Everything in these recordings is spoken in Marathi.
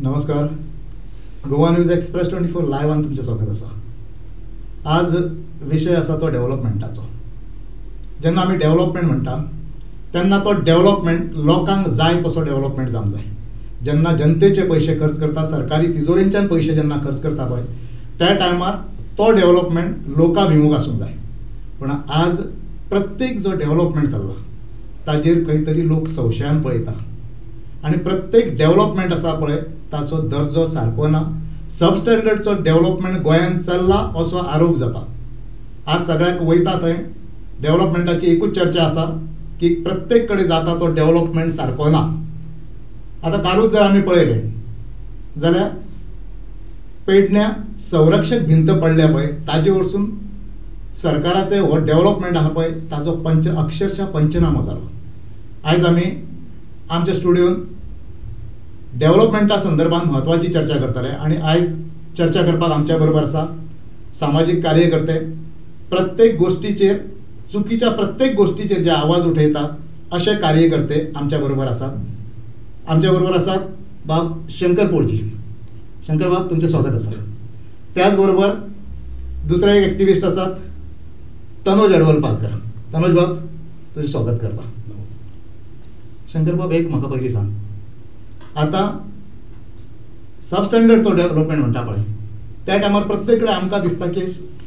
नमस्कार. गोवा न्यूज एक्सप्रेस 24 लायव्हान तुमचें स्वागत आसा. आज विशय आसा तो डेव्हलपमेंटाचो. जेन्ना आमी डेव्हलपमेंट म्हणटा तेन्ना तो डेव्हलपमेंट लोकांक जाय तसो डेव्हलपमेंट जावंक जाय. जेन्ना जनतेचे पयशे खर्च करता, सरकारी तिजोरींच्यान पयशे जेन्ना खर्च करता पळय, त्या टायमार तो डेव्हलपमेंट लोकाभिमुख आसूंक जाय. पूण आज प्रत्येक जो डेव्हलपमेंट चल्ला ताजेर खंय तरी लोक संशयान पळयता आनी प्रत्येक डेव्हलपमेंट आसा पळय ताचो दर्जो सारको ना. सबस्टँडर्डचो डेव्हलपमेंट गोंयांत चल्ला असो आरोप जाता. आज सगळ्याक वयता थंय डेव्हलपमेंटाची एकूच चर्चा आसा की प्रत्येक कडेन जाता तो डेव्हलपमेंट सारको ना. आतां कालूच जर आमी पळयलें जाल्यार पेडण्या संरक्षक भिंत पडल्या पळय ताजे वरसून सरकाराचे हो डेव्हलपमेंट आहा पळय ताचो अक्षरशः पंचनामो जालो. आयज आमी आमच्या स्टुडियोन डेव्हलपमेंटा संदर्भात म्हत्वाची चर्चा करतले आनी आयज चर्चा करपाक आमच्या बरोबर आसा सामाजीक कार्यकर्ते. प्रत्येक गोष्टीचेर, चुकीच्या प्रत्येक गोष्टीचेर जे आवाज उठयता अशे कार्यकर्ते आमच्या बरोबर आसात. आमच्या बरोबर आसात बाब शंकर पोळजी. शंकर बाब, तुमचें स्वागत आसा. त्याच बरोबर दुसरे एक एक्टिविस्ट आसात तनोज अडवलपालकर. तनोज बाब, तुझें स्वागत करता. शंकर बाब, एक म्हाका पयलीं सांग, आतां सबस्टँडर्डचो डेव्हलपमेंट म्हणटा पळय त्या टायमार प्रत्येक कडेन आमकां दिसता की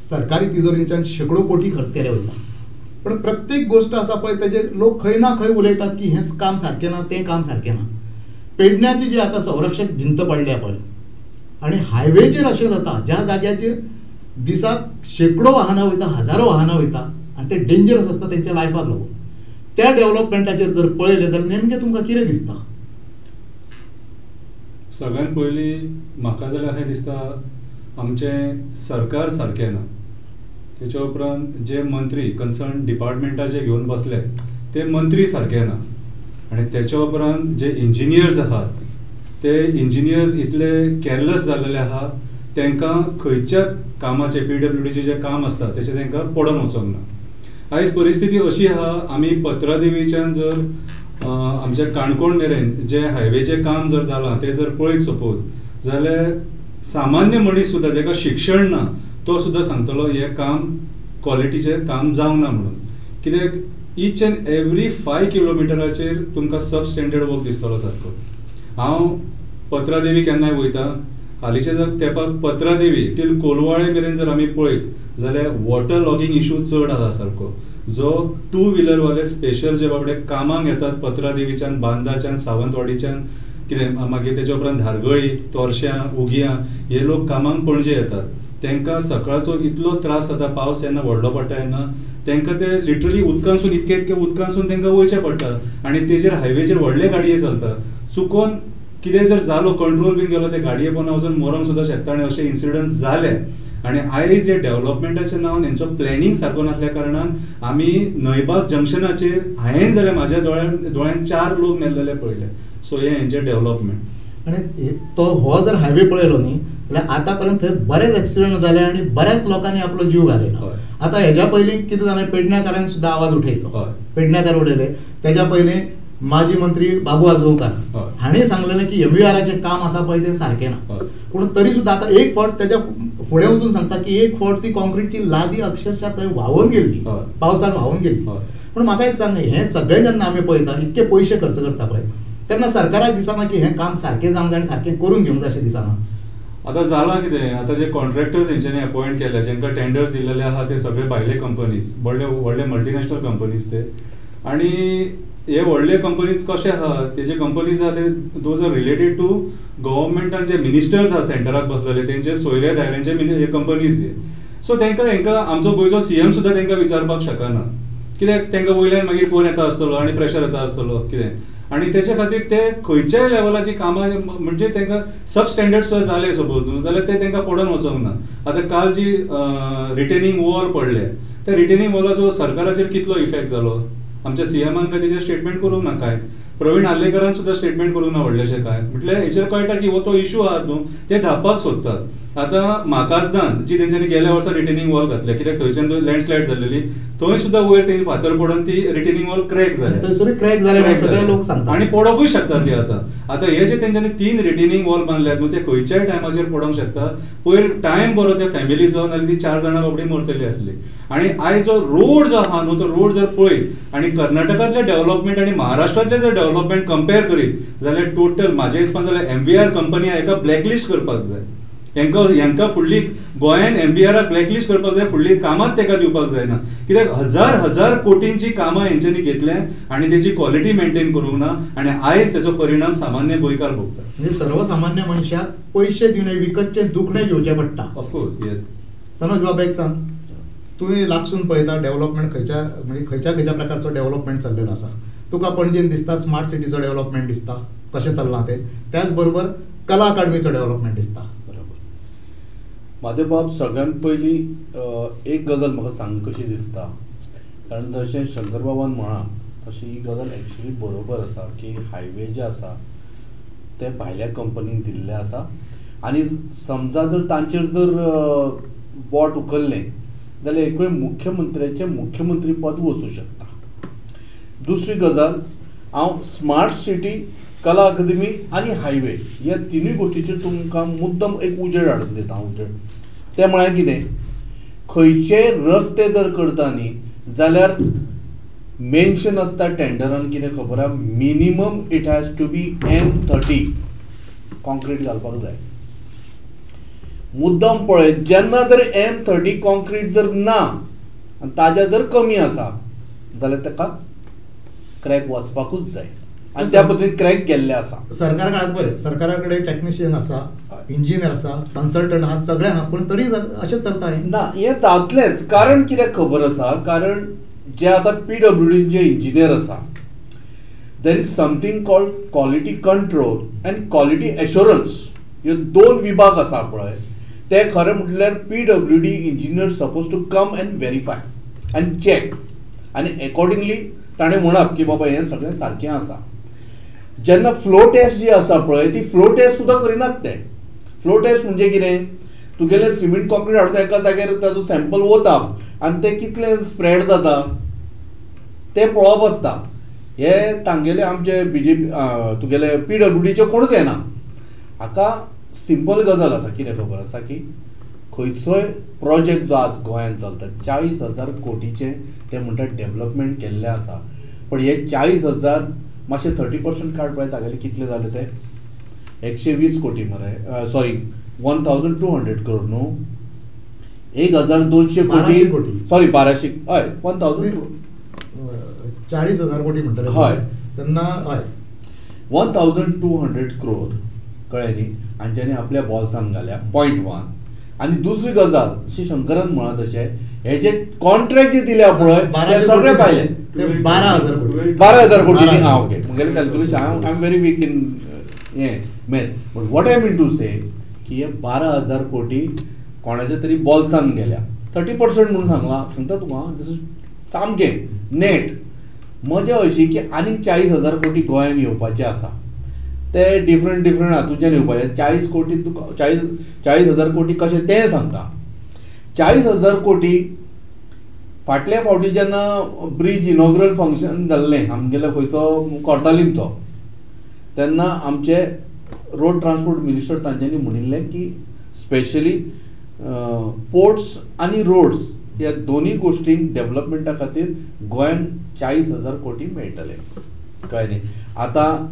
सरकारी तिजोरींच्यान शेकडो कोटी खर्च केले वयता. पण प्रत्येक गोष्ट आसा पळय तेजे लोक खंय ना खंय उलयतात की हें काम सारकें ना, तें काम सारकें ना. पेडण्याची जी आतां संरक्षक भिंत पडल्या पळय आनी हायवेचेर अशें जाता ज्या जाग्याचेर दिसाक शेकडो वाहनां वयता, हजारो वाहनां वयता आनी ते डेंजरस आसता तेंच्या लायफाक लागून. त्या डेव्हलपमेंटाचेर जर पळयलें जाल्यार नेमकें तुमकां कितें दिसता? सगळ्यात पयलीं म्हाका जाल्यार अशें दिसता आमचें सरकार सारकें ना. तेच्या उपरांत जे मंत्री कन्सर्न डिपार्टमेंटा जे घेवन बसले ते मंत्री सारके ना. आनी तेच्या उपरांत जे इंजिनियर्स आहात ते इंजिनियर्स इतले केअरलेस जाल्लेले आहा, तांकां खंयच्या कामाचे PWDचे जे काम आसता तेचे तांकां पडोन वचोंक ना. आयज परिस्थिती अशी आहा, आमी पत्रादेवीच्यान जर आमच्या काणकोण मेरेन जे हायवेचें काम जर जालां तें जर पळयत सपोज जाल्यार सामान्य मनीस सुद्दां जेका शिक्षण ना तो सुद्दां सांगतलो हें काम क्वॉलिटीचें काम जावंक ना म्हणून. कित्याक ईच एंड एवरी 5 किलोमिटराचेर तुमकां सब स्टँडर्ड वर्क दिसतलो सारको. हांव पत्रादेवी केन्नाय वयता, हालींच्या जर तेंपाक पत्रादेवी टील कोलवाळे मेरेन जर आमी पळयत जाल्यार वॉटर लॉगिंग इशू चड आसा सारको. जो 2 व्हिलरवाले स्पेशल जे बाबडे कामाक येतात पत्रादेवीच्यान, बांदाच्यान, सावंतवाडीच्यान, कितें मागीर तेच्या उपरांत धारगळी, तोरश्यां, उगियां हे लोक कामाक पणजे येतात. तांकां सकाळचो इतलो त्रास जाता, पावस जेन्ना व्हडलो पडटा तेन्ना तांकां ते लिटरली उदकांसून इतके उदकांसून तांकां वयचें पडटा. आनी तेजेर हायवेचेर व्हडले गाडये चलता. चुकोन कितें जर जालो, कंट्रोल बीन गेलो, ते गाडये पोंदा वचून मरोंक सुद्दां शकता आनी अशे इन्सिडंट्स जाले. आनी आयज जे डेव्हलपमेंटाच्या नांवान हेंचो प्लॅनिंग सारको नासल्या कारणान आमी नयबाग जंक्शनाचेर हांवें जाल्यार म्हाज्या दोळ्यान 4 लोक मेल्लेले पळयले. सो हें हेंचें डेव्हलपमेंट. आनी तो हो जर हायवे पळयलो न्ही जाल्यार आतां पर्यंत थंय बरेच एक्सिडंट जाले आनी बऱ्याच लोकांनी आपलो जीव घालयलो. आतां हेज्या पयलीं कितें जालें, पेडण्याकारान सुद्दां आवाज उठयलो. पेडण्याकार उलयले. तेज्या पयलीं माजी मंत्री बाबू आजगांवकार हाणें सांगलेलें की MVRचें काम आसा पळय तें सारकें ना. पूण तरी सुद्दां आतां एक फावट तेज्या फुडें वचून सांगता की एक फावट ती कॉन्क्रीटची लादी अक्षरशः थंय व्हांवून गेल्ली, पावसान व्हांवून गेल्ली. पूण म्हाका एक सांग, हें सगळें जेन्ना आमी पळयता, इतके पयशे खर्च करता पळय, तेन्ना सरकाराक दिसना की हें काम सारकें जावंक जाय आनी सारकें करून घेवंक जाय अशें दिसना? आतां जालां कितें, आतां जे कॉन्ट्रॅक्टर्स हेंच्यांनी अपॉयंट केले, जेंकां टेंडर्स दिल्लेले आहा ते सगळे भायले कंपनीज, व्हडले मल्टीनॅशनल कंपनीज ते. आनी हे व्हडले कंपनीज कशे आहा, तेजे कंपनीज आहा ते दोज आर रिलेटेड टू गव्हर्मेंटान जे मिनिस्टर्स आहा सेंटराक बसलेले तेंचे सोयरे धायऱ्यांचे हे कंपनीज जे. सो तांकां आमचो गोंयचो CM सुद्दां तांकां विचारपाक शकना. कित्याक तांकां वयल्यान मागीर फोन येता आसतलो आनी प्रेशर येता आसतलो कितें. आनी तेच्या खातीर ते खंयच्याय लेवलाची कामां म्हणजे तांकां सब स्टँडर्ड सुद्दां जाले सपोज न्हू जाल्यार ते तांकां पडोन वचोंक ना. आतां काल जी रिटेनिंग वॉल पडले, त्या रिटेनिंग वॉलाचो सरकाराचेर कितलो इफेक्ट जालो, आमच्या CMान काय तेजेर स्टेटमेंट करूंक ना कांय. प्रवीण आर्लेकरान सुद्धा स्टेटमेंट करून व्हडलेशें काय म्हटल्यार हेचेर कळटा की हो तो इश्यू आहा न्हू ते धांपपाक सोदतात. आतां माकासदान जी तेंच्यांनी गेल्या वर्सा रिटेनिंग वॉल घातल्या कित्याक थंयच्यान लँडस्लायड जाल्लेली थंय सुद्धा वयर तेंची फातर पडून ती रिटेनिंग वॉल क्रॅक जाल्या क्रॅक जाले सगळे लोक सांगतात आणि पडोकूय शकतात ती आतां हे जे तेंच्यांनी 3 रिटेनिंग वॉल बांदल्यात न्हू ते खंयच्याय टायमाचेर पडोंक शकतात. पयर टायम बरो त्या फॅमिलीचो नाल्यार ती 4 जाणां बाबडी मरतली आसली. आणि आयज जो रोड जो आहा न्हू तो रोड जर पळयत आणि कर्नाटकांतले डेव्हलपमेंट आणि महाराष्ट्रांतले जर डेव्हलपमेंट कंपेर करीत जाल्यार टोटल म्हाज्या हिसपान जाल्यार MVR कंपनी हेका ब्लॅकलिस्ट करपाक जाय. हांकां फुडली गोंयान MVRक ब्लॅकलिस्ट करपाक जाय, फुडली कामात तेका दिवपाक जायना कित्याक हजार कोटींची कामां हेंच्यांनी घेतल्या आणि तेची क्वॉलिटी मेंटेन करूंक ना आणि आयज तेचो परिणाम सामान्य गोंयकार भोगता. म्हणजे सर्वसामान्य मनशाक पयशे दिवन विकतचे दुखणे घेवचे पडटा. Of course yes. तनोज बाबा एक सांग, तुवें लागसून पळयता डेव्हलपमेंट खंयच्या प्रकारचो डेव्हलपमेंट चल्लेलो आसा. तुका पणजेन दिसता स्मार्ट सिटीचो डेव्हलपमेंट दिसता कशें चल्लां तें, त्याच बरोबर कला अकादमीचो डेव्हलपमेंट दिसता. म्हादेव बाब, सगळ्यांत पयली एक गजाल म्हाका सांग कशी दिसता, कारण जशें शंकर बाबान म्हणा तशी ही गजाल एक्चुली बरोबर आसा की हायवे जे आसा ते भायल्या कंपनीक दिल्ले आसा आनी समजा जर तांचेर जर बोट उखल्लें जाल्यार एकूय मुख्यमंत्र्याचें मुख्यमंत्री पद वचूं शकता. दुसरी गजाल, हांव स्मार्ट सिटी, कला अकादमी आनी हायवे ह्या तिनूय गोश्टीचेर तुमकां मुद्दम एक उजेड हाडून दिता. उजेड ते म्हळ्यार कितें, खंयचे रस्ते जर करता न्ही जाल्यार मेन्शन आसता टेंडरान कितें खबर आहा, minimum it has to be M30 concrete घालपाक जाय. मुद्दम पळय, जेन्ना जर M30 कॉन्क्रीट जर ना आनी ताज्या जर कमी आसा जाल्यार ताका क्रॅक वचपाकूच जाय आनी त्या पद्दतीन क्रॅक गेल्ले आसा. सरकार काळात पळय, सरकारा कडेन टेक्निशियन आसा, इंजिनियर आसा, कन्सल्टंट आहा, सगळे आहा, पूण तरी अशें चलता ना. हें जातलेंच, कारण कित्याक खबर आसा, कारण जे आतां PWD जे इंजिनियर आसा, there is something called quality control and quality assurance. ह्यो 2 विभाग आसा पळय, ते खरें म्हटल्यार PWD engineer suppose to come and verify and check आनी अकॉर्डिंगली ताणें म्हणप की बाबा हें सगळें सारकें आसा. जेन्ना फ्लो टेस्ट जी आसा पळय ती फ्लो टेस्ट सुद्दां करिनात ते. फ्लो टेस्ट म्हणजे कितें, तुगेलें सिमेंट कॉन्क्रीट हाडून एका जाग्यार ताजो सॅम्पल वता आनी तें कितलें स्प्रेड जाता तें पळोवप आसता. हे तांगेले आमचे BJP तुगेले PWDचे कोणूच येना. हाका सिंपल गजाल आसा, कितें खबर आसा की खंयचोय प्रोजेक्ट जो आज गोंयांत चलता 40,000 कोटीचे ते म्हणटात डेव्हलपमेंट केल्लें आसा, पण हे 40,000 मातशे 30% काड पळय तागेले कितले जाले ते 120 कोटी मरे, सॉरी 1200 करोड न्हू, 1200 कोटी, सॉरी 1200, हय 1000 40,000 कोटी म्हणटाले हय तेन्ना हय 1200 करोड कळ्ळें न्ही, आनी जेणे आपल्या बॉल्सान घाल्या पॉयंट 1. आनी दुसरी गजाल जशी शंकरान म्हणा तशें हे जे कॉन्ट्रॅक्ट जे दिल्या पळय ते सगळे पाहिले 12,000 कोटी. हां ओके, म्हगेलें calculation I am very weak in हें math, but what I mean to say की हे 12,000 कोटी कोणाच्या तरी बॉल्सान गेल्या. 30% म्हणून सांगता तुका जसं सामकें नेट. मजा अशी की आनीक 40,000 कोटी गोंयांत येवपाचे आसा, ते डिफरंट हातूंच्यान येवपाचे. 40 कोटी तुका 40,000 कोटी कशें तें सांगता. 40,000 कोटी फाटल्या फावटी जेन्ना ब्रिज इनॉग्रल फंक्शन जाल्लें आमगेल्या खंयचो कोर्तालीमचो, तेन्ना आमचे रोड ट्रान्सपोर्ट मिनिस्टर तांच्यांनी म्हणिल्लें की स्पेशली पोर्ट्स आनी रोड्स ह्या दोनूय गोश्टींक डेव्हलपमेंटा खातीर गोंयांत 40,000 कोटी मेळटले. कळ्ळें न्ही. आतां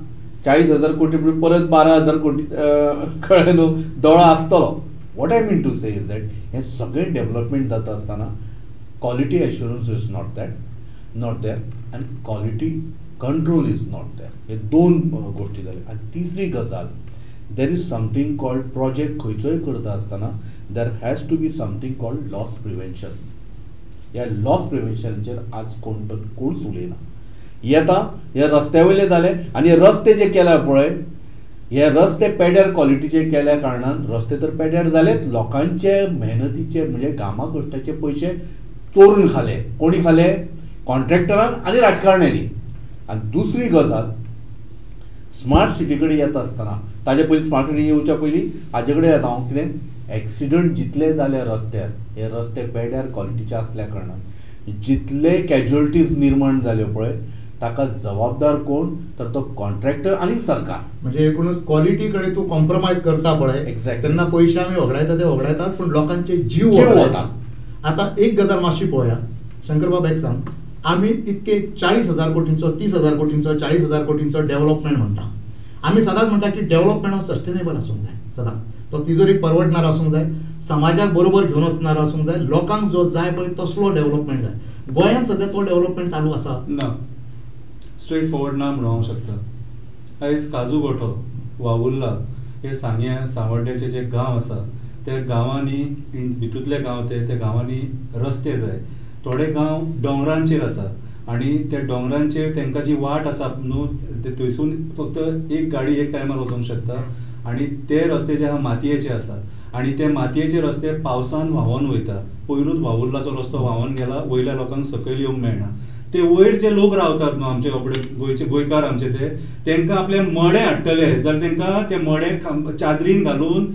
40,000 कोटी परत 12,000 कोटी कळ्ळें न्हू दोळो आसतलो. What I mean to say is that हें सगळें डेव्हलपमेंट जाता आसतना quality assurance is not there आनी quality control is not there. हे 2 गोश्टी जाल्यो. आनी तिसरी गजाल, there is something called project खंयचोय करता आसतना there has to be something called loss prevention. ह्या लॉस प्रिव्हेन्शनाचेर आज कोणूच उलयना. येता हे रस्त्या वयले जाले आनी हे रस्ते जे केल्या पळय हे रस्ते पेड्यार क्वॉलिटीचे केल्या कारणान रस्ते तर पेड्यार जालेत, लोकांचे मेहनतीचे म्हणजे गामा कश्टाचे पयशे चोरून खाले. कोणी खाले? कॉन्ट्रॅक्टरान आनी राजकारण्यांनी. आनी दुसरी गजाल स्मार्ट सिटी कडेन येता आसतना ताजे पयलीं स्मार्ट सिटी येवच्या पयलीं हाजे कडेन येता हांव कितें एक्सिडंट जितले जाले रस्त्यार हे रस्ते पेड्यार क्वॉलिटीचे आसल्या कारणान जितले कॅज्युअलिटीज निर्माण जाल्यो पळय ताका जबाबदार कोण तर तो कॉन्ट्रॅक्टर आनी सरकार. म्हणजे एकूणच क्वॉलिटी कडे तूं कॉम्प्रोमायज करता पळय Exactly. तेन्ना पयशे आमी वगडायता ते वगडायतात पूण लोकांचे जीव वगडायतात. आता एक गजाल मातशी पळोवया शंकरबाब एक सांग, आमी इतके 40,000 कोटींचो 30,000 कोटींचो 40,000 कोटींचो डेव्हलपमेंट म्हणटा. आमी सदांच म्हणटा की डेव्हलपमेंट हो सस्टेनेबल आसूंक जाय, सदांच तो तिजोरीक परवडणारो आसूंक जाय, समाजाक बरोबर घेवन वचणारो आसूंक जाय, लोकांक जो जाय पळय तसलो डेव्हलपमेंट जाय. गोंयांत सध्या तो डेव्हलपमेंट चालू आसा ना, स्ट्रेट फॉरवर्ड ना म्हणूं हांव शकता. आयज काजू गोठो वावुर्ला हे सांवड्ड्याचे जे गांव आसा त्या गांवांनी भितूतले गांव ते गांवांनी रस्ते जाय. थोडे गांव डोंगरांचेर आसा आनी त्या डोंगरांचेर तांकां जी वाट आसा न्हू थंयसून फक्त एक गाडी एक टायमार वचूंक शकता आनी ते रस्ते जे आहा मातयेचे आसा आनी ते मातयेचे रस्ते पावसान व्हांवून वयता. पयरूच वावुर्लाचो रस्तो व्हांवून गेला, वयल्या लोकांक सकयल येवंक मेळना. ते वयर जे लोक रावतात न्हू आमचे गोंयचे गोंयकार आमचे तेंकां आपले मडे हाडटले जाल्यार तेंकां ते मडे चादरीन घालून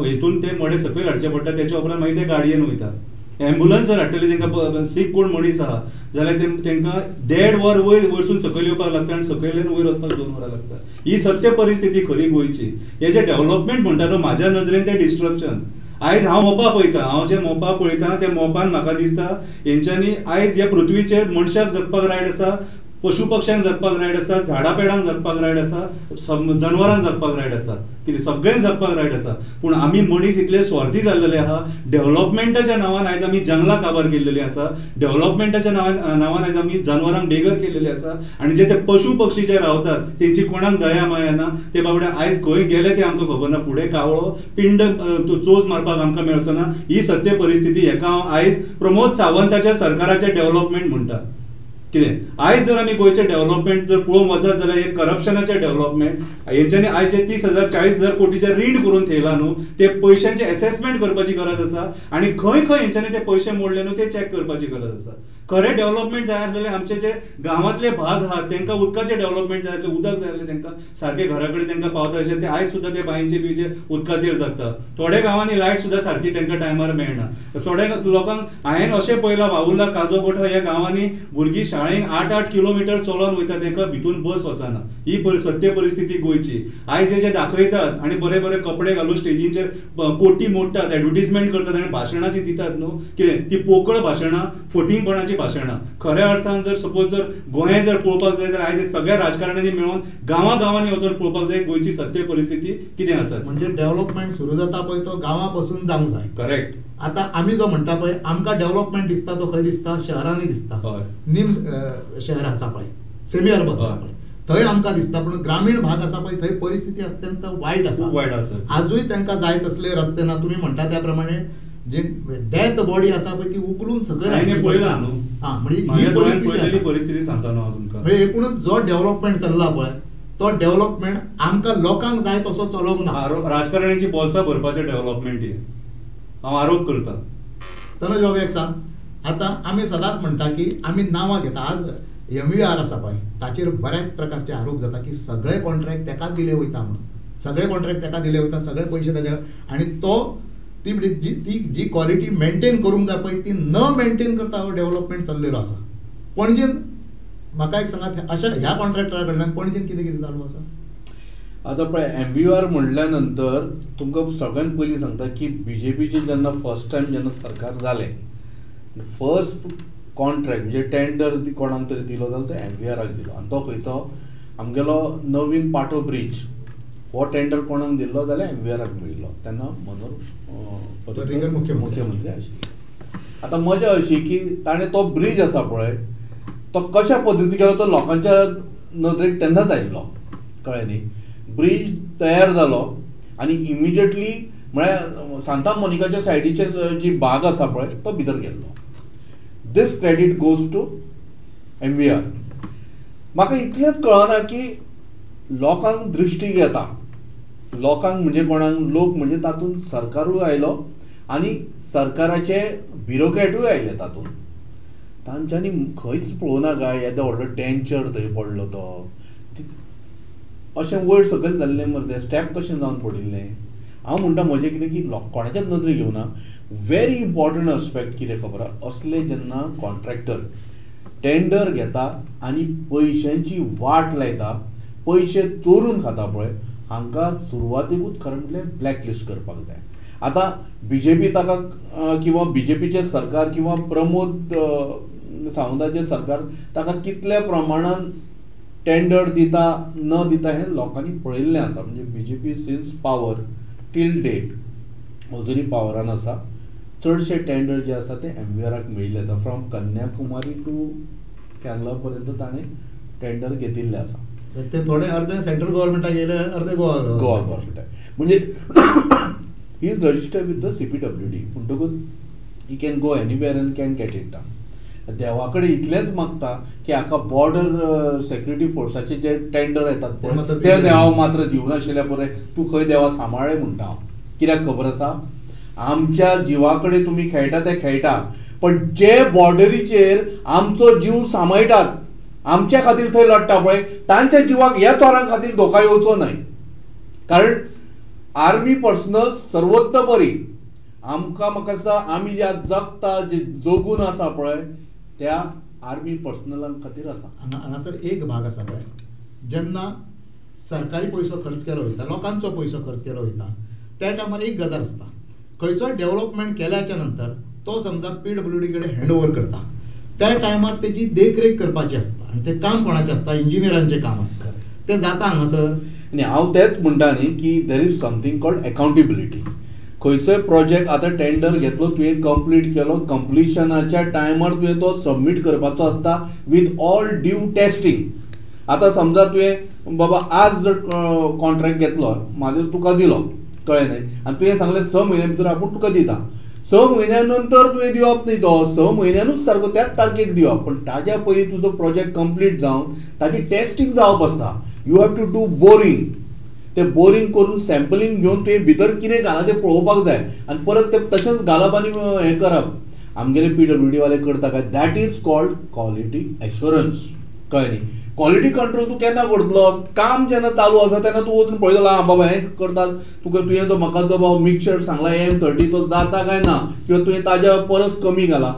हेतून ते मडे सकयल हाडचे पडटा. तेच्या उपरांत मागीर ते गाडयेन वयता. एम्बुलन्स जर हाडटले तेंकां सीक कोण मनीस आहा जाल्यार तेंकां 1.5 वर वयरसून सकयल येवपाक लागता आनी सकयल्यान वयर वचपाक 2 वरां लागता. ही सत्य परिस्थिती खरी गोंयची. हे जे डेव्हलपमेंट म्हणटा न्हू म्हाज्या नजरेन ते डिस्ट्रक्शन. आयज हांव मोपा पळयता, हांव जे मोपा पळयता त्या मोपान म्हाका दिसता हेंच्यांनी आयज ह्या पृथ्वीचेर मनशाक जगपाक रायट आसा, पशु पक्ष्यांक जगपाक रायट आसा, झाडां पेडांक जगपाक रायट आसा, जनवरांक जगपाक रायट आसा, कितें सगळ्यांक जगपाक रायट आसा. पूण आमी मनीस इतले स्वार्थी जाल्लेले आहा. डेव्हलपमेंटाच्या नांवान आयज आमी जंगलां काबार केल्लेली आसा. डेव्हलपमेंटाच्या नांवान आयज आमी जनवरांक बेगर केल्लेली आसा आनी जे ते पशु पक्षी जे रावतात तेंची कोणाक दया माया ना. ते बाबडे आयज खंय गेले ते आमकां खबर ना. फुडें कावळो पिंड चोच मारपाक आमकां मेळचो ना. ही सत्य परिस्थिती. हेका हांव आयज प्रमोद सावंताच्या सरकाराचें डेव्हलपमेंट म्हणटा. कितें आयज जर आमी गोंयचे डेव्हलपमेंट जर पळोवंक वचत जाल्यार हे करप्शनाचें डेव्हलपमेंट. हेंच्यांनी आयज जे 30,000-40,000 कोटीचे रीण करून थेयला न्हू ते पयशांचे असेसमेंट करपाची गरज आसा आनी खंय खंय हेंच्यांनी ते पयशे मोडले न्हू ते चॅक करपाची गरज आसा. खरें डेव्हलपमेंट जाय आसलेले आमचे जे गांवांतले भाग आहात तांकां उदकाचें डेव्हलपमेंट जाय आसलें, उदक जाय आसलें तांकां सारके घरा कडेन तांकां पावता अशें ते आयज सुद्दां ते बांयचे बिचे उदकाचेर जगता. थोड्या गांवांनी लायट सुद्दां सारकी तांकां टायमार मेळना. थोड्या लोकांक हांवें अशें पळयलां वावुर्ला काजो गोठो ह्या गांवांनी भुरगीं शाळेक 8-8 किलोमिटर चलोन वयता तांकां भितून बस वचना. ही सत्य परिस्थिती गोंयची. आयज जे दाखयतात आनी बरे बरे कपडे घालून स्टेजीचेर कोटी मोडटात, एडवर्टिजमेंट करतात आनी भाशणां जी दितात न्हू कितें ती पोकळ भाशणां, फटींगपणाची भाशणां. खऱ्या अर्थान जर सपोज जर गोंय जर पळोवपाक जाय जाल्यार आयज सगळ्या राजकारण्यांनी मेळून गांवांनी वचून पळोवपाक जाय गोंयची सत्य परिस्थिती कितें आसा. म्हणजे डेव्हलपमेंट सुरू जाता पळय तो गांवा पासून जावंक जाय. करेक्ट. आता आमी जो म्हणटा पळय आमकां डेव्हलपमेंट दिसता तो खंय दिसता शहरांनी दिसता. निम शहर आसा पळय सेमी अर्बन पळय थंय आमकां दिसता. पूण ग्रामीण भाग आसा पळय थंय परिस्थिती अत्यंत वायट आसा. आजूय तांकां जाय तसले रस्ते ना. तुमी म्हणटा त्या प्रमाणे जे डेथ बॉडी आसा पळय ती उखलून सकयल पळयला न्हू. ही परिस्थिती सांगता न्हू हांव तुमकां. म्हणजे एकूणच जो डेव्हलपमेंट चल्ला पळय तो डेव्हलपमेंट आमकां लोकांक जाय तसो चलोवंक ना. राजकारण्यांची बोल्सां भरपाचें डेव्हलपमेंट हे हांव आरोप करता. तनुज बाबा एक सांग, आतां आमी सदांच म्हणटा की आमी नांवां घेता. आज MVR आसा पळय ताचेर बऱ्याच प्रकारचे आरोप जाता की सगळे कॉन्ट्रॅक्ट ताकाच दिले वयता म्हणून. सगळे कॉन्ट्रॅक्ट ताका दिले वयता, सगळे पयशे ताचे आनी तो ती जी क्वॉलिटी मेंटेन करूंक जाय पळय ती न मेंटेन करता हो डेव्हलपमेंट चल्लेलो आसा. पणजेन म्हाका एक सांगात अशा ह्या कॉन्ट्रॅक्टरा कडल्यान पणजेन कितें कितें चालू आसा. आतां पळय MVR म्हणल्या नंतर तुमकां सगळ्यात पयलीं सांगता की BJPचे जेन्ना फर्स्ट टायम जेन्ना सरकार जालें फर्स्ट कॉन्ट्रॅक्ट म्हणजे टेंडर कोणाक तरी दिलो जाल्यार तो MVRाक दिलो. आनी तो खंयचो आमगेलो नवीन पाटो ब्रिज हो टेंडर कोणाक दिल्लो जाल्यार MVRाक मेळिल्लो. तेन्ना मनोहर पर्रीकर मुख्यमंत्री आशिल्ले. आतां मजा अशी की ताणें तो ब्रिज आसा पळय तो कशा पद्दतीन केलो तो लोकांच्या नदरेक तेन्नाच आयिल्लो कळ्ळें न्ही. ब्रिज तयार जालो आनी इमिजिएटली म्हळ्यार सांता मोनिकाच्या सायडीचे जी बाग आसा पळय तो भितर गेल्लो. दिस क्रेडीट गोज टू MVR. म्हाका इतलेंच कळना की लोकांक दृश्टीक येता. लोकांक म्हणजे कोणाक लोक म्हणजे तातूंत सरकारूय आयलो आनी सरकाराचे ब्युरोक्रेटूय आयले तातूंत. तांच्यांनी खंयच पळोवना काय येदो व्हडलो डेंचर थंय पडलो तो. अशें वयर सकयल जाल्लें मरे तें स्टेप कशें जावन पडिल्लें. हांव म्हणटा म्हजें कितें की कोणाच्याच नदरेक घेवना. व्हेरी इम्पॉर्टंट एस्पेक्ट कितें खबर आहा, असले जेन्ना कॉन्ट्रॅक्टर टेंडर घेता आनी पयशांची वाट लायता, पयशे चोरून खाता पळय, हांकां सुरवातेकूच खरें म्हणल्यार ब्लॅकलिस्ट करपाक जाय. आतां BJP ताका किंवा BJPचें सरकार किंवा प्रमोद सावंताचें सरकार ताका कितल्या प्रमाणान टेंडर दिता न दिता हें लोकांनी पळयल्लें आसा. म्हणजे BJP since power till date अजुनी पावरान आसा. चडशे टेंडर जे आसा ते MVRाक मेळिल्ले आसा. फ्रॉम कन्याकुमारी टू केरला पर्यंत ताणें टेंडर घेतिल्ले आसा. ते थोडे अर्धे सेंट्रल गव्हर्मेंटाक गेले, अर्धे गोवा गव्हर्मेंटाक. म्हणजे he is registered with the CPWD. म्हणटकूच he can go anywhere end can get it done. देवा कडेन इतलेंच मागता की हाका बॉर्डर सेक्युरिटी फोर्साचे जे टेंडर येतात ते देवा मात्र दिवनाशिल्ले पळय, तूं खंय देवा सांबाळे म्हणटा हांव. कित्याक खबर आसा, आमच्या जिवा कडेन तुमी खेळटा ते खेळटा, पण जे बॉर्डरीचेर आमचो जीव सांबाळटात, आमच्या खातीर थंय लढटा पळय, तांच्या जिवाक ह्या चोरां खातीर धोका येवचो न्हय. कारण आर्मी पर्सनल सर्वोत्तपरी आमकां म्हाका दिसता आमी ज्या जगता जे जगून आसा पळय त्या आर्मी पर्सनलां खातीर आसा. हांगासर एक भाग आसा पळय, जेन्ना सरकारी पयसो खर्च केलो वयता, लोकांचो पयसो खर्च केलो वयता, त्या टायमार एक गजाल आसता, खंयचोय डेव्हलपमेंट केल्याच्या नंतर तो समजा PWD कडेन हँड ओवर करता, त्या टायमार तेजी देखरेख करपाची आसता आनी तें काम कोणाचें आसता, इंजिनियरांचें काम आसता. तें जाता हांगासर. आनी हांव तेंच म्हणटा न्ही की देर इज समथींग कॉल्ड अकाउंटेबिलिटी. खंयचोय प्रोजेक्ट आतां टेंडर घेतलो, तुवें कंप्लीट केलो, कंप्लिशनाच्या टायमार तुवें तो सबमीट करपाचो आसता विथ ऑल ड्यू टेस्टींग. आतां समजा तुवें बाबा आज जर कॉन्ट्रॅक्ट घेतलो, म्हाजो तुका दिलो, कळ्ळें न्ही, आनी तुवें सांगलें 6 म्हयन्या भितर आपूण तुका दिता. 6 म्हयन्या नंतर तुवें दिवप न्ही, तो 6 म्हयन्यानूच सारको त्याच तारखेक दिवप. पण ताज्या पयलीं तुजो प्रोजेक्ट कंप्लीट जावन ताची टेस्टींग जावप आसता. You have to do boring. तें बोरींग करून सॅम्पलिंग घेवन तुवें भितर कितें घाला तें पळोवपाक जाय आनी परत तें तशेंच घालप आनी हें करप. आमगेले PWD वाले करता काय, that is called quality assurance. कळ्ळें न्ही. क्वॉलिटी कंट्रोल तूं केन्ना करतलो, काम जेन्ना चालू आसा तेन्ना तूं वचून पळयतलो आं बाबा हें करतात, तुका तुवें तो म्हाका जो बाबा मिक्सर सांगला M30 तो जाता काय ना, किंवा तुवें ताज्या परस कमी घाला.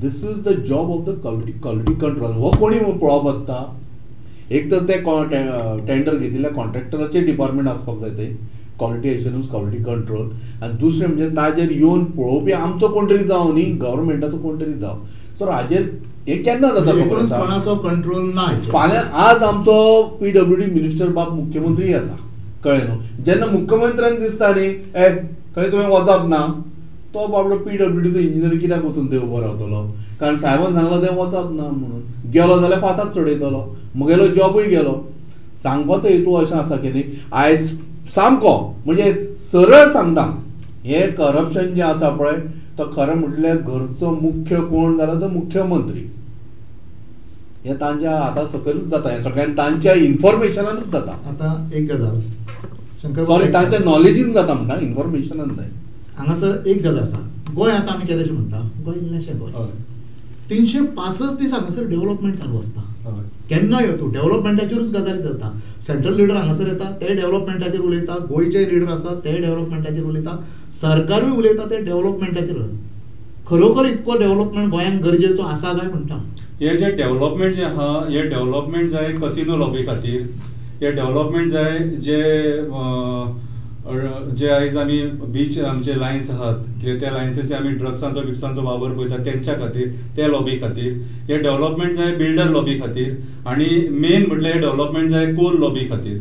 This is the job of the quality control. हो कोणी पळोवप आसता. एक तर ते टेंडर घेतिल्ल्या कॉन्ट्रॅक्टराचे डिपार्टमेंट आसपाक जाय ते क्वॉलिटी एश्युरन्स, क्वॉलिटी कंट्रोल. आनी दुसरें म्हणजे ताजेर येवन पळोवपी आमचो कोण तरी जावं न्ही, गव्हर्मेंटाचो कोण तरी जावं. सो हाजेर हे केन्ना जाता खबर आसा, कोणाचो कंट्रोल ना. फाल्यां आज आमचो PWD मिनिस्टर बाब मुख्यमंत्री आसा, कळ्ळें न्हू. जेन्ना मुख्यमंत्र्यांक दिसता न्ही थंय तुवें वचप ना, तो बाबडो PWDचो इंजिनियर कित्याक वचून थंय उबो रावतलो. कारण साहेबान सांगलो तें वचप ना म्हणून. गेलो जाल्यार फासाक चडयतलो, म्हगेलो जॉबूय गेलो. सांगपाचो हेतू अशें आसा की न्ही, आयज सामको म्हणजे सरळ सांगता, हें करप्शन जें आसा पळय तो खरें म्हटल्यार घरचो मुख्य कोण जालो तो मुख्यमंत्री. हें तांच्या हाता सकयलूच जाता, हें सगळ्यान तांच्या इन्फॉर्मेशनानूच जाता. आतां एक गजाल सॉरी, तांच्या नॉलेजीन जाता म्हणटा, इन्फॉर्मेशनान न्हय. हांगासर एक गजाल आसा, गोंय आतां आमी केदेशें म्हणटा, गोंय इल्लेशें गोंय. 365 दीस हांगासर डेव्हलपमेंट चालू आसता. केन्ना येतो डेव्हलपमेंटाचेरूच गजाली जाता. सेंट्रल लिडर हांगासर येता, ते डेव्हलपमेंटाचेर उलयता, गोंयचे लिडर आसा ते डेव्हलपमेंटाचेर उलयता, सरकारूय उलयता ते डेव्हलपमेंटाचेर. खरोखर इतको डेव्हलपमेंट गोंयांत गरजेचो आसा काय म्हणटा. हे जे डेव्हलपमेंट जे आहा, हे डेव्हलपमेंट जाय कसिनो लॉबी खातीर, हे डेव्हलपमेंट जाय जे आयज आमी बीच आमचे लायन्स आहात, किंवा त्या लायन्साचे आमी ड्रग्सांचो वापर पळयतात तेंच्या खातीर, त्या लॉबी खातीर. हे डेव्हलपमेंट जाय बिल्डर लॉबी खातीर, आनी मेन म्हटल्यार हे डेव्हलपमेंट जाय कोल लॉबी खातीर.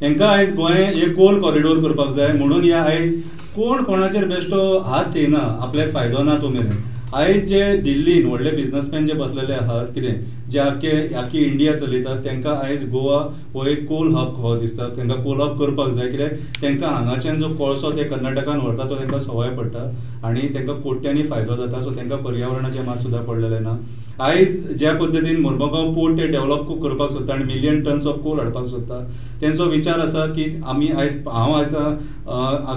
हांकां आयज गोंय हे कोल कॉरिडोर करपाक जाय म्हणून ह्या आयज कोण कोणाचेर बेश्टो हात थेयना, आपल्याक फायदो ना तो मेरेन. आयज जे दिल्लीन व्हडले बिझनसमॅन जे बसलेले आहात, कितें जे आख्खी इंडिया चलयतात, तांकां आयज गोवा हो एक कोल हब हो दिसता. तांकां कोल हब करपाक जाय, कित्याक तांकां हांगाच्यान जो कोळसो ते कर्नाटकान व्हरता तो तांकां सवाय पडटा आनी तांकां कोट्यांनी फायदो जाता. सो तांकां पर्यावरणाचें मात सुद्दां पडलेलें ना. आयज ज्या पद्दतीन मुर्मुगांव पोर्ट ते डेव्हलप करपाक सोदता आनी मिलियन टन्स ऑफ कोल हाडपाक सोदता, तेंचो विचार आसा की आमी हांव आयज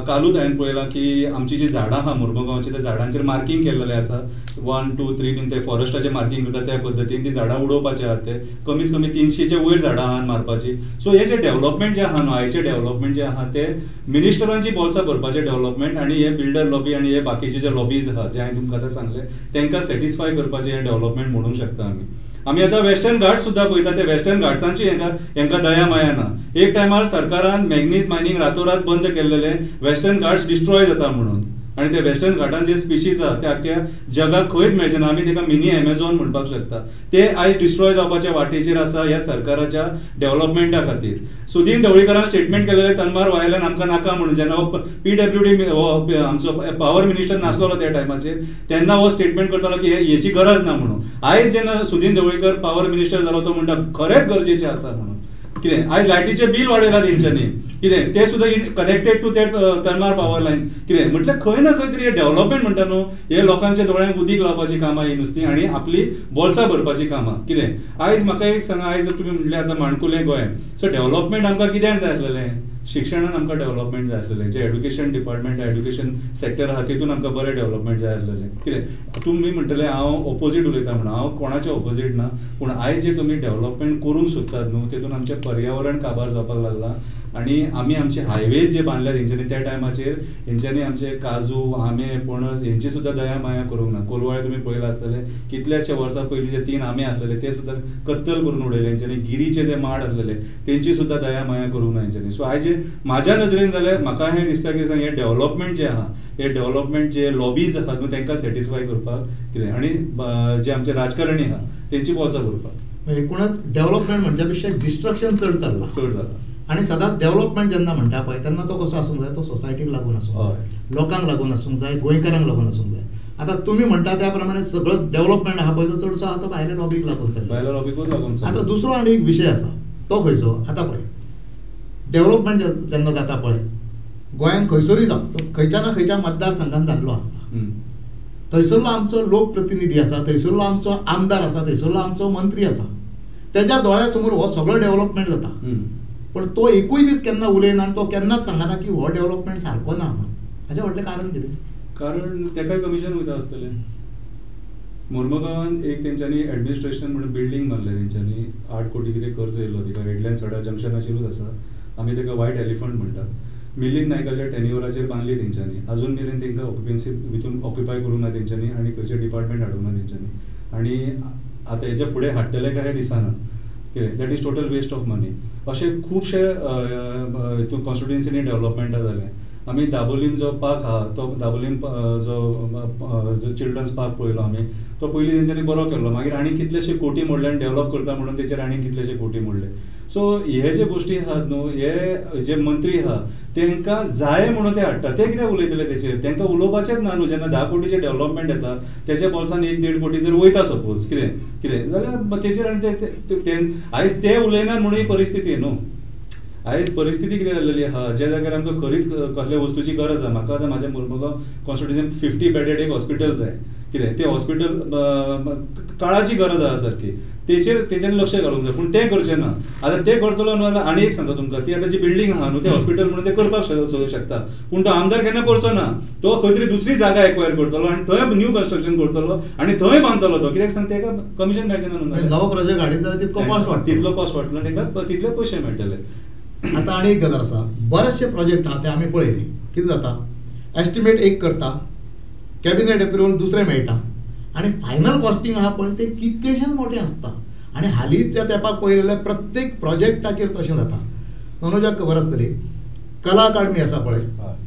कालूच हांवें पळयलां की आमची जी झाडां आहा मुर्मुगांवची, त्या झाडांचेर मार्कींग केल्लेलें आसा. 1, 2, 3 बीन ते फॉरेस्टाचें मार्कींग करता त्या पद्दतीन ती झाडां झाडां उडोवपाचे आहात ते कमीत कमी 300चे वयर झाडां आहात मारपाची. सो हे जे डेव्हलपमेंट जे आहा न्हू आयचे डेव्हलपमेंट जे आहा ते मिनिस्टरांची बोल्सां भरपाचे डेव्हलपमेंट आणि हे बिल्डर लॉबी आणि हे बाकीचे जे लॉबीज आहात जे हांवें तुमकां आतां सांगले तांकां सॅटिस्फाय करपाचे हे डेव्हलपमेंट म्हणूंक शकता आमी आतां वेस्टर्न घाट सुद्दां पळयता ते वेस्टर्न घाट्सांची हांकां दया माया ना. एक टायमार सरकारान मॅग्नीज मायनींग रातोरात बंद केल्लेले वेस्टर्न घाट्स डिस्ट्रॉय जाता म्हणून आणि ते वेस्टर्न घाटान जे स्पिशीज आहा ते आख्या जगाक खंयच मेळचे ना. आमी ताका मिनी एमेझॉन म्हणपाक शकता. ते आयज डिस्ट्रॉय जावपाच्या वाटेचेर आसा ह्या सरकाराच्या डेव्हलपमेंटा खातीर. सुदीन ढवळीकरान स्टेटमेंट केलेले तनवार वायल्यान आमकां नाका म्हणून जेन्ना PWD आमचो पॉवर मिनिस्टर नासलो त्या टायमाचेर तेन्ना हो स्टेटमेंट करतालो की हेची गरज ना म्हणून. आयज जेन्ना सुदीन ढवळीकर पॉवर मिनिस्टर जालो तो म्हणटा खरेंच गरजेचें आसा म्हणून. कितें आयज लायटीचे बील वाडयला तेंच्यांनी कितें ते सुद्दां कनेक्टेड टू दॅट तनवार पॉवर लायन. कितें म्हटल्यार खंय ना खंय तरी हे डेव्हलपमेंट म्हणटा न्हू हे लोकांच्या दोळ्यांक उदीक लावपाची कामां ही नुसती आनी आपली बोल्सां भरपाची कामां. कितें आयज म्हाका एक सांगा आयज तुमी म्हणलें आतां माणकुलें गोंय सो डेव्हलपमेंट आमकां कित्याक जाय आसलेलें शिक्षणान आमकां डेव्हलपमेंट जाय आसलेलें. जे एड्युकेशन डिपार्टमेंट एड्युकेशन सेक्टर आहा तितून आमकां बरें डेव्हलपमेंट जाय आसलेलें. कितें तुमी म्हणटले हांव ऑपोजीट उलयता म्हणून हांव कोणाचें ऑपोजीट ना पूण आयज जे तुमी डेव्हलपमेंट करूंक सोदतात न्हू तितून आमचें पर्यावरण काबार जावपाक लागलां आणि आमी आमचे हायवेज जे बांदल्या तेंच्यांनी त्या टायमाचेर हेंच्यांनी आमचे काजू आंबे पणस हेंची सुद्दां दया माया करूंक ना. कोलवाळे तुमी पळयला आसतले कितलेशे वर्सां पयलीं जे 3 आंबे आसलेले ते सुद्दां कत्तल करून उडयले हेंच्यांनी. गिरीचे जे माड आसलेले तेंची सुद्दां दया माया करूंक ना हेंच्यांनी. सो आयज म्हाज्या नजरेन जाल्यार म्हाका हें दिसता की हे डेव्हलपमेंट जे आहा हे डेव्हलपमेंट जे लॉबीज आहात न्हू तांकां सॅटिस्फाय करपाक कितें आनी जे आमचे राजकारणी आहा तेंची बोल्सां भरपाक. एकूणच डेव्हलपमेंट म्हणजे पेक्षा डिस्ट्रक्शन चड जाला. आणि सदांच डेव्हलपमेंट जेन्ना म्हणटा पळय तेन्ना तो कसो आसूंक जाय तो सोसायटीक लागून आसूंक जाय लोकांक लागून आसूंक जाय गोंयकारांक लागून आसूंक जाय. आतां तुमी म्हणटा त्या प्रमाणे सगळो डेव्हलपमेंट आहा पळय तो चडसो आहा तो भायल्या लॉबीक लागून चल्ला. आतां दुसरो आनी एक विशय आसा तो खंयचो आतां पळय डेव्हलपमेंट जेन्ना जाता पळय गोंयांत खंयसरूय जावं तो खंयच्या ना खंयच्या मतदारसंघान जाल्लो आसता. थंयसरलो आमचो लोकप्रतिनिधी आसा थंयसरलो आमचो आमदार आसा थंयसरलो आमचो मंत्री आसा तेज्या दोळ्या समोर हो सगळो डेव्हलपमेंट जाता. पण तो एकूय दीस केन्ना उलयना आनी तो केन्नाच सांगना की हो डेव्हलपमेंट सारको ना म्हणून. हाचें फाटलें कारण कितें? कारण तेकाय कमिशन वयता आसतलें. मोर्मुगांवान एक तेंच्यांनी एडमिनिस्ट्रेशन म्हणून बिल्डींग बांदलें तेंच्यांनी 8 कोटी कितें खर्च येयलो तिका हेडलायन सडा जंक्शनाचेरूच आसा. आमी तेका व्हायट एलिफंट म्हणटात. मिलिंद नायकाच्या टेन्युअराचेर बांदली तेंच्यांनी. अजून मेरेन तेंकां ऑक्युपन्सी भितून ऑक्युपाय करूंक ना तेंच्यांनी आनी खंयचे डिपार्टमेंट हाडूंक ना तेंच्यांनी. आनी आतां हेच्या फुडें हाडटले काय हें दिसना. That is total waste of money. अशे खुबशे हितून कॉन्स्टिट्युएन्सीनी डेव्हलपमेंटा जाले. आमी दाबोलीम जो पार्क आहा तो दाबोलीम जो चिल्ड्रन्स पार्क पळयलो आमी तो पयलीं तेंच्यांनी बरो केल्लो मागीर आनी कितलेशे कोटी मोडले आनी डेव्हलप करता म्हणून तेचेर आनी कितलेशे कोटी मोडले. सो हे जे गोश्टी आहात न्हू हे जे मंत्री आहा तांकां जाय म्हणून ते हाडटा. ते कित्याक उलयतले तेचेर तांकां उलोवपाचेंच ना न्हू. जेन्ना 10 कोटीचें डेव्हलपमेंट येता तेच्या बोल्सान 1-1.5 कोटी जर वयता सपोज कितें जाल्यार तेचेर आनी आयज ते उलयनात म्हणून ही परिस्थिती न्हू. आयज परिस्थिती कितें जाल्लेली आहा ज्या जाग्यार आमकां खरीच कसल्या वस्तूची गरज आहा. म्हाका आतां म्हाज्या मुर्मुगांव कॉन्स्टिट्युएन्सीन 50 बेडेड एक हॉस्पिटल जाय. कितें तें हॉस्पिटल काळाची गरज आहा सारकी तेच्यांनी लक्ष घालूंक जाय पूण तें करचें ना. आतां तें करतलो न्हू जाल्यार आनी एक सांगता तुमकां ती आतां जी बिल्डींग आहा न्हू तें हॉस्पिटल म्हणून तें करपाक शकता पूण तो आमदार केन्ना करचो ना. तो खंय तरी दुसरी जागा एक्वायर करतलो आनी थंय न्यू कन्स्ट्रक्शन करतलो आनी थंय बांदतलो तो. कित्याक सांग तेका कमिशन मेळचें ना न्हू. नवो प्रोजेक्ट हाडीत जाल्यार तितलो कॉस्ट वाडटलो तांकां तितले पयशे मेळटले. आतां आनी एक गजाल आसा बरेचशे प्रोजेक्ट आहा ते आमी पळयले कितें जाता एस्टिमेट एक करता कॅबिनेट एप्रुवल दुसरें मेळटा आनी फायनल कॉस्टिंग आहा पळय तें कितकेशेच मोठें आसता. आनी हालींच्या तेंपाक पळयलें प्रत्येक प्रोजेक्टाचेर तशें जाता. मनोजाक खबर आसतली कला अकादमी आसा पळय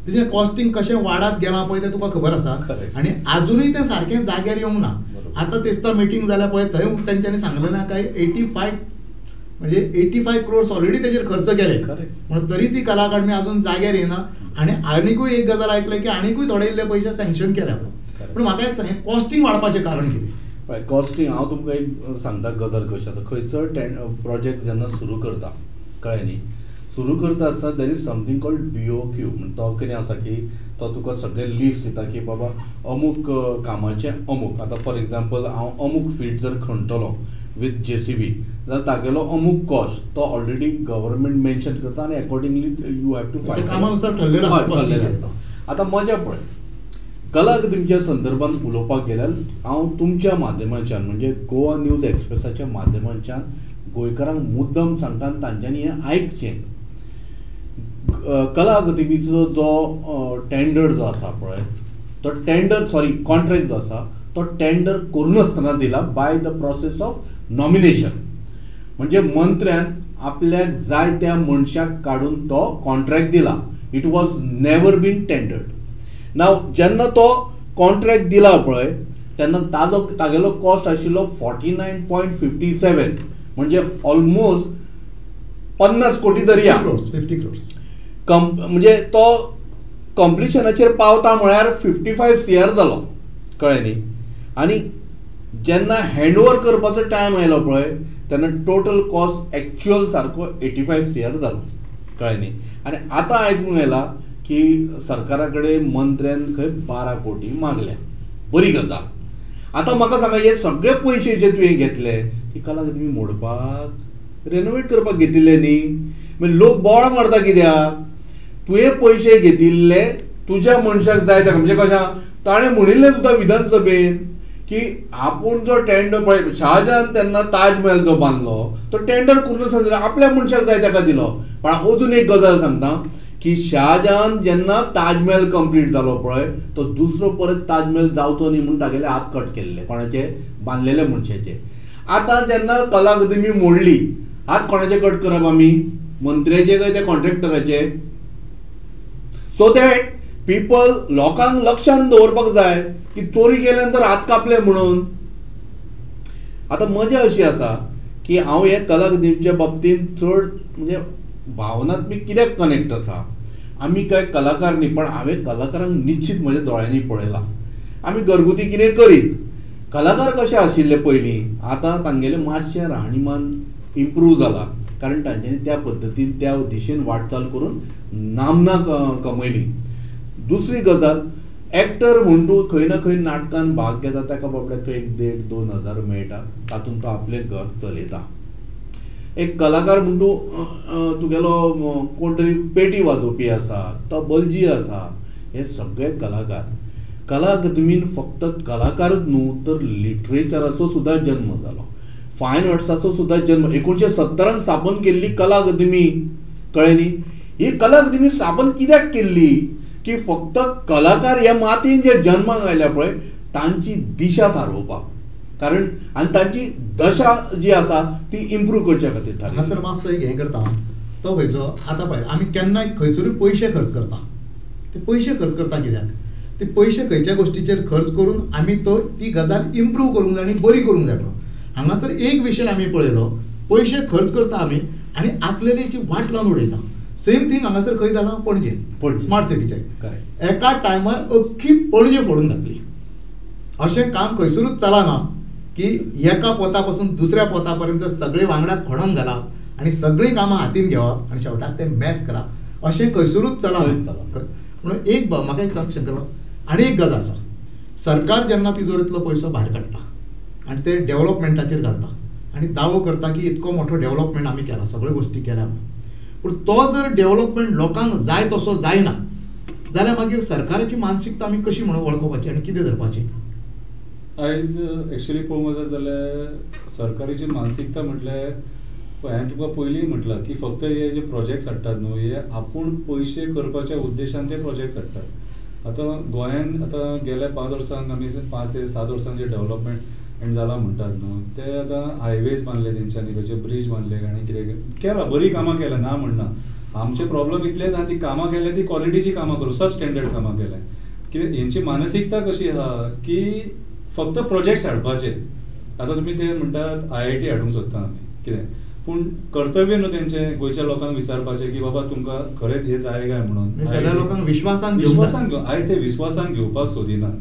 तेजें कॉस्टिंग कशें वाडत गेलां पळय तें तुका खबर आसा आनी आजुनूय तें सारकें जाग्यार येवंक ना. आतां दिसता मिटींग जाल्या पळय थंय तेंच्यांनी सांगलें ना काय 85 crores ऑलरेडी तेजेर खर्च केले म्हणून तरी ती कला अकादमी अजून जाग्यार येना. आनी आनीकूय एक गजाल आयकलें की आनीकूय थोडे इल्ले पयशे सँक्शन केल्या पूण म्हाका एक सांग कॉस्टिंग वाडपाचें कारण कितें? कॉस्टिंग हांव तुमकां एक सांगता गजाल कशी आसा. खंयचो प्रोजेक्ट जेन्ना सुरू करता कळ्ळें न्ही सुरू करता आसतना देर इज समथींग कॉल्ड BOQ म्हणजे तो कितें आसा की तो तुका सगळें लिस्ट दिता की बाबा अमूक कामाचें अमूक आतां फॉर एग्जाम्पल हांव अमूक फीट जर खणटलो विथ JCB जाल्यार तागेलो अमूक कॉस्ट तो ऑलरेडी गव्हर्मेंट मेन्शन करता आनी accordingly you have to fight कामानुसार ठरलेलो आसता. आतां मजा पळय कला अकादमीच्या संदर्भात उलोवपाक गेल्यार हांव तुमच्या माध्यमांच्यान म्हणजे गोवा न्यूज एक्सप्रेसाच्या माध्यमांच्यान गोंयकारांक मुद्दम सांगता तांच्यांनी हें आयकचें. कला अकादमीचो जो टेंडर जो आसा पळय तो कॉन्ट्रॅक्ट जो आसा तो टेंडर करून आसतना दिला by the process of nomination. म्हणजे मंत्र्यान आपल्याक जाय त्या मनशाक काडून तो कॉन्ट्रॅक्ट दिला. It was never been tendered. नाव जेन्ना तो कॉन्ट्रॅक्ट दिला पळय तेन्ना तागेलो कॉस्ट आशिल्लो 49.57 म्हणजे ऑलमोस्ट 50 कोटी तरी 50 crores. म्हणजे तो कंप्लिशनाचेर पावता म्हळ्यार 55 CR जालो, कळ्ळें न्ही. आनी जेन्ना हँडओवर करपाचो टायम आयलो पळय तेन्ना टोटल कॉस्ट एक्चुअल सारको 85 CR जालो, कळ्ळें न्ही. आनी आतां आयकूंक येला की सरकारा कडेन मंत्र्यान खंय 12 कोटी मागल्या. बरी गजाल. आतां म्हाका सांगा हे सगळे पयशे जे तुवें घेतले ती कला अकादमी मोडपाक रेनोवेट करपाक घेतिल्ले न्ही. मागीर लोक बोवाळ मारता कित्याक? तुवें पयशे घेतिल्ले तुज्या मनशाक जाय ताका. म्हणजे कशें ताणें म्हणिल्लें सुद्दां विधानसभेन की आपूण जो टेंडर पळय शहाजहान तेन्ना ताज महल जो बांदलो तो टेंडर करून आसतना आपल्या मनशाक जाय ताका दिलो. पण अजून एक गजाल सांगता की शहाजहान जेन्ना ताज महल कंप्लीट जालो पळय तो दुसरो परत ताज महल जावचो न्ही म्हणून तागेले हात कट केल्ले कोणाचे बांदलेले मनशाचे. आतां जेन्ना कला अकादमी मोडली हात कोणाचे कट करप आमी? मंत्र्याचे काय त्या कॉन्ट्रॅक्टराचे? सो दॅट पीपल लोकांक लक्षांत दवरपाक जाय की चोरी केले नंतर हात कापले म्हणून. आतां मजा अशी आसा की हांव हे कला अकादमीच्या बाबतींत चड म्हणजे भावनात्मक कित्याक कनेक्ट आसा. आमी काय कलाकार न्ही पण हांवें कलाकारांक निश्चित म्हज्या दोळ्यांनी पळयलां. आमी घरगुती कितें करीत. कलाकार कशे आशिल्ले पयलीं आतां तांगेलें मातशें राहणीमान इम्प्रूव जाला कारण तांच्यांनी त्या पद्दतीन त्या दिशेन वाटचाल करून नामना कमयली. दुसरी गजाल एक्टर म्हूण तूं खंय ना खंय नाटकान भाग घेता ताका बाबड्याक 1,500-2,000 हजार मेळटा तातूंत तो आपलें घर चलयता. एक कलाकार म्हूण तुगेलो कोण तरी पेटी वाजोवपी आसा तबलजी आसा हे सगळे कलाकार. कला अकादमीन फक्त कलाकारच न्हू तर लिटरेचराचो सुद्दां जन्म जालो. फायन आर्ट्साचो सुद्दां जन्म 1970 स्थापन केल्ली कला अकादमी, कळ्ळें न्ही. ही कला अकादमी स्थापन कित्याक केल्ली की फक्त कलाकार ह्या मातयेन जे जन्माक आयल्या पळय तांची दिशा थारोवपाक कारण आनी तांची दशा जी आसा ती इम्प्रूव करच्या खातीर. हांगासर मातसो एक हें करता तो खंयचो आतां पळय आमी केन्नाय खंयसरूय पयशे खर्च करता. ते पयशे खर्च करता कित्याक? ते पयशे खंयच्या गोश्टीचेर खर्च करून आमी ती गजाल इम्प्रूव करूंक जाय आनी बरी करूंक जाय. हांगासर एक विशय आमी पळयलो पयशे खर्च करता आमी आनी आसलेलीची वाट लावन उडयता. सेम थिंग हांगासर खंय जालां? पणजेन स्मार्ट सिटीचें एका टायमार अख्खी पणजे फोडून घातली. अशें काम खंयसरूच चलना की एका पोता पासून दुसऱ्या पोता पर्यंत सगळे वांगडात खोडून घालप आनी सगळीं कामां हातीन घेवप आनी शेवटाक ते मॅस करप अशें खंयसरूच चलना. म्हणून एक म्हाका एक सांग शंकरराव आनी एक गजाल आसा. सरकार जेन्ना तिजोरींतलो पयसो भायर काडटा आनी ते डेव्हलपमेंटाचेर घालता आनी दावो करता की इतको मोठो डेव्हलपमेंट आमी केला सगळ्यो गोश्टी केल्या पूण तो जर डेव्हलपमेंट लोकांक जाय तसो जायना जाल्यार मागीर सरकाराची मानसिकता आमी कशी म्हणून वळखुपाची आनी कितें धरपाचें? आयज एक्चुअली पळोवंक वचत जाल्यार सरकाराची मानसिकता म्हटल्यार हांवें तुका पयलीं म्हटलां की फक्त हे जे प्रोजेक्ट्स हाडटात न्हू हे आपूण पयशे करपाच्या उद्देशान ते प्रोजेक्ट्स हाडटात. आतां गोंयान आतां गेल्या 5 वर्सांक आमी 5 ते 7 वर्सांक जे डेव्हलपमेंट जाला म्हणटात न्हू ते आतां हायवेज बांदले तेंच्यांनी खंयचे ब्रीज बांदले आनी कितें केलां बरी कामां केल्या ना म्हणना. आमचे प्रॉब्लम इतलेच आहा ती कामां केल्या ती क्वॉलिटीची कामां करूं सब स्टँडर्ड कामां केल्या. कितें हेंची मानसिकता कशी आहा की फक्त प्रोजेक्ट्स हाडपाचे. आतां तुमी ते म्हणटात IIT हाडूंक सोदता आमी कितें पूण कर्तव्य न्हू तेंचें गोंयच्या लोकांक विचारपाचें की बाबा तुमकां खरेंच हे जाय काय म्हणून. सगळ्या लोकांक विश्वासान आयज ते विश्वासान घेवपाक सोदिनात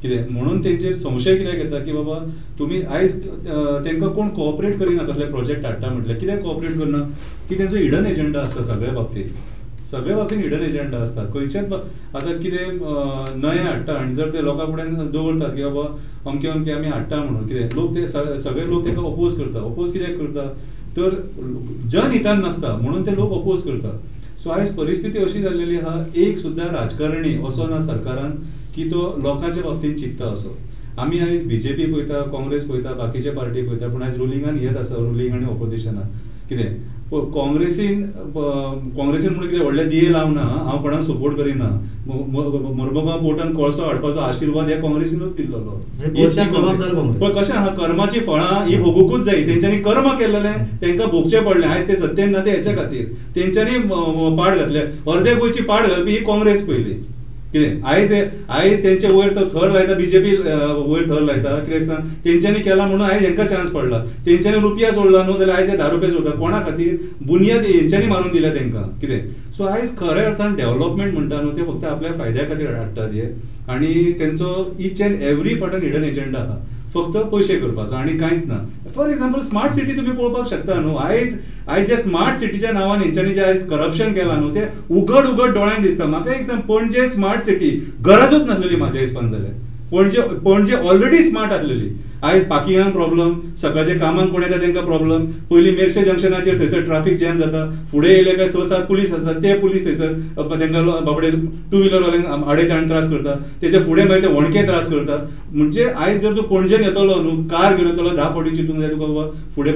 कितें म्हणून तेंचेर संशय कित्याक येता की बाबा तुमी आयज तांकां कोण कोऑपरेट करिना कसले प्रोजेक्ट हाडटा म्हटल्यार कित्याक कोऑपरेट करना की तेंचो हिडन एजेंडा आसता सगळ्या बाबतींत हिडन एजेंडा आसता. खंयचेच आतां कितें नयें हाडटा आनी जर ते लोकां फुड्यान दवरतात की बाबा अमके अमके आमी हाडटा म्हणून कितें लोक ते सगळे लोक ताका अपोज करता. अपोज कित्याक करता तर जनहितान नासता म्हणून ते लोक अपोज करता. सो आयज परिस्थिती अशी जाल्लेली आहा, एक सुद्दां राजकारणी असो ना सरकारान की तो लोकांच्या बाबतींत चिंतता असो. आमी आयज बीजेपी पळयता, काँग्रेस पळयता, बाकीचे पार्टी पळयता, पूण आयज रुलिंगान येत आसा, रुलिंग आनी ऑपोजिशनाक कितें काँग्रेसीन म्हणून कितें व्हडले दिये लावना, हांव कोणाक सपोर्ट करिना. मरमुगांव पोर्टान कोळसो हाडपाचो आशिर्वाद ह्या काँग्रेसीनूच दिल्लो. पण कशें आहा, कर्माची फळां ही भोगूंकूच जाय. तेंच्यांनी कर्म केलेले तांकां भोगचें पडलें. आयज ते सत्तेन ना ते हेच्या खातीर तेंच्यांनी पाड घातले. अर्दे गोंयची पाड घालपी ही काँग्रेस पयली. कितें आयज तेंचे वयर तो थर लायता, बीजेपी वयर थर लायता. कित्याक सांग, तेंच्यांनी केला म्हणून आयज हेंकां चान्स पडला. तेंच्यांनी रुपया जोडला न्हू जाल्यार आयज 10 रुपया जोडटा. कोणा खातीर? बुनियाद हेंच्यांनी मारून दिल्या तेंकां. कितें सो आयज खऱ्या अर्थान डेव्हलपमेंट म्हणटा न्हू ते फक्त आपल्या फायद्या खातीर हाडटात हे. आनी तेंचो ईच एंड एवरी पार्टान हिडन एजेंडा आहा, फक्त पयशे करपाचो आनी कांयच ना. फॉर एक्झाम्पल स्मार्ट सिटी तुमी पळोवपाक शकता न्हू. आयज जे स्मार्ट सिटीच्या नांवान हेंच्यांनी जे आयज करप्शन केलां न्हू ते उगड दोळ्यान दिसता. म्हाका एक सांग, पणजे स्मार्ट सिटी गरजूच नासलेली म्हाज्या हिसपान जाल्यार. पणजे ऑलरेडी स्मार्ट आसलेली. आयज पार्किंगाक प्रॉब्लम, सकाळचे कामाक कोण येता तांकां प्रॉब्लम. पयलीं मेर्शे जंक्शनाचेर थंयसर ट्राफीक जॅम जाता. फुडें येयले काय 6-7 पुलीस आसतात. ते पुलीस थंयसर तांकां बाबडे टू व्हिलरवाल्यांक आडयता आनी त्रास करता. तेचे फुडें मागीर ते वणके त्रास करतात. म्हणजे आयज जर तूं पणजेन येतलो न्हू, कार घेवन येतलो, 10 फावटी चिंतूंक जाय तुका बाबा फुडें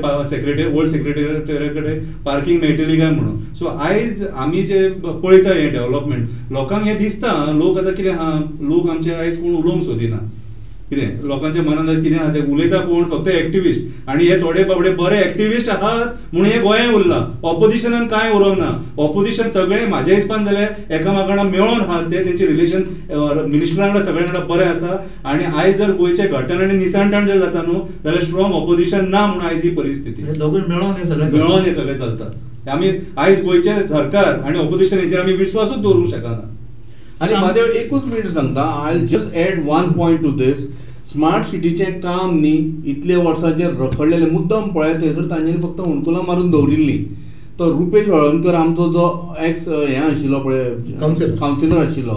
ओल्ड सेक्रेटरी कडेन पार्किंग मेळटली काय म्हणून. सो आयज आमी जे पळयता हें डेव्हलपमेंट, लोकांक हें दिसता. लोक आतां कितें आहा, लोक आमचे आयज कोण उलोवंक सोदिना. कितें लोकांच्या मनांत कितें आहा, ते उलयता कोण? फक्त एक्टिविस्ट. आनी हे थोडे बाबडे बरे एक्टिविस्ट आहात म्हणून हे गोंयांत उरला. ऑपोजिशनान कांय उरोवंक ना. ऑपोजिशन सगळे म्हाज्या हिसपान जाल्यार एकामेका वांगडा मेळोन आहात. तेंचे रिलेशन मिनिस्टरां वांगडा सगळ्यां वांगडा बरें आसा. आनी आयज जर गोंयचे घट्टण आनी निसाणटाण जर जाता न्हू जाल्यार स्ट्रॉंग ऑपोजिशन ना म्हणून आयज ही परिस्थिती. मेळोन हे सगळें चलता. आमी आयज गोंयचे सरकार आनी ऑपोजिशन हेचेर आमी विश्वासूच दवरूंक शकना. आणि माझे एकूच मिनिट सांगता. I just add 1 point to this. Smart सिटीचें काम न्ही इतले वर्सांचे रखडलेले मुद्दम पळय, थंयसर तांच्यांनी फक्त होणकुलां मारून दवरिल्ली. तो रुपेश हळर्णकर आमचो जो एक्स हें आशिल्लो पळय कावन्सिलर आशिल्लो,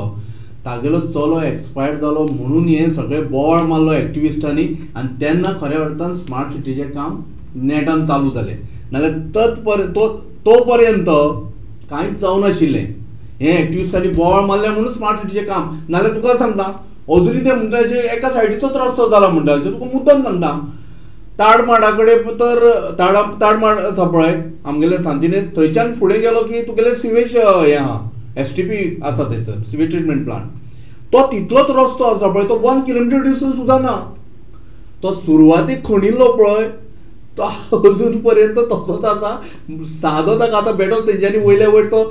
तागेलो चलो एक्सपायर्ड जालो म्हणून हें सगळें बोवाळ मारलो एक्टिविस्टांनी. आनी तेन्ना खऱ्या अर्थान स्मार्ट सिटीचें काम नेटान चालू जालें. नाजाल्यार तो पर्यंत कांयच जावनाशिल्लें. हे एक्टिविस्टांनी बोवाळ मारले म्हणून स्मार्ट सिटीचें काम. नाजाल्यार तुका सांगता अजुनी ते म्हणटा जे एका सायडीचोच रस्तो जाला म्हणटा तुका मुद्दम सांगता. ताडमाडा कडेन तर ताडमाड आसा पळय आमगेले सांतिनेज, थंयच्यान फुडें गेलो की तुगेले सिवेज हें आहा, STP आसा थंयसर सिवेज ट्रिटमेंट प्लांट. तो तितलोच रस्तो आसा पळय, तो 1 किलोमिटर डिस्टन्स सुद्दां ना. तो सुरवातीक खणिल्लो पळय तो अजून पर्यंत तसोच आसा. सादो ताका आतां बेटो तेंच्यांनी वयल्या वयर तो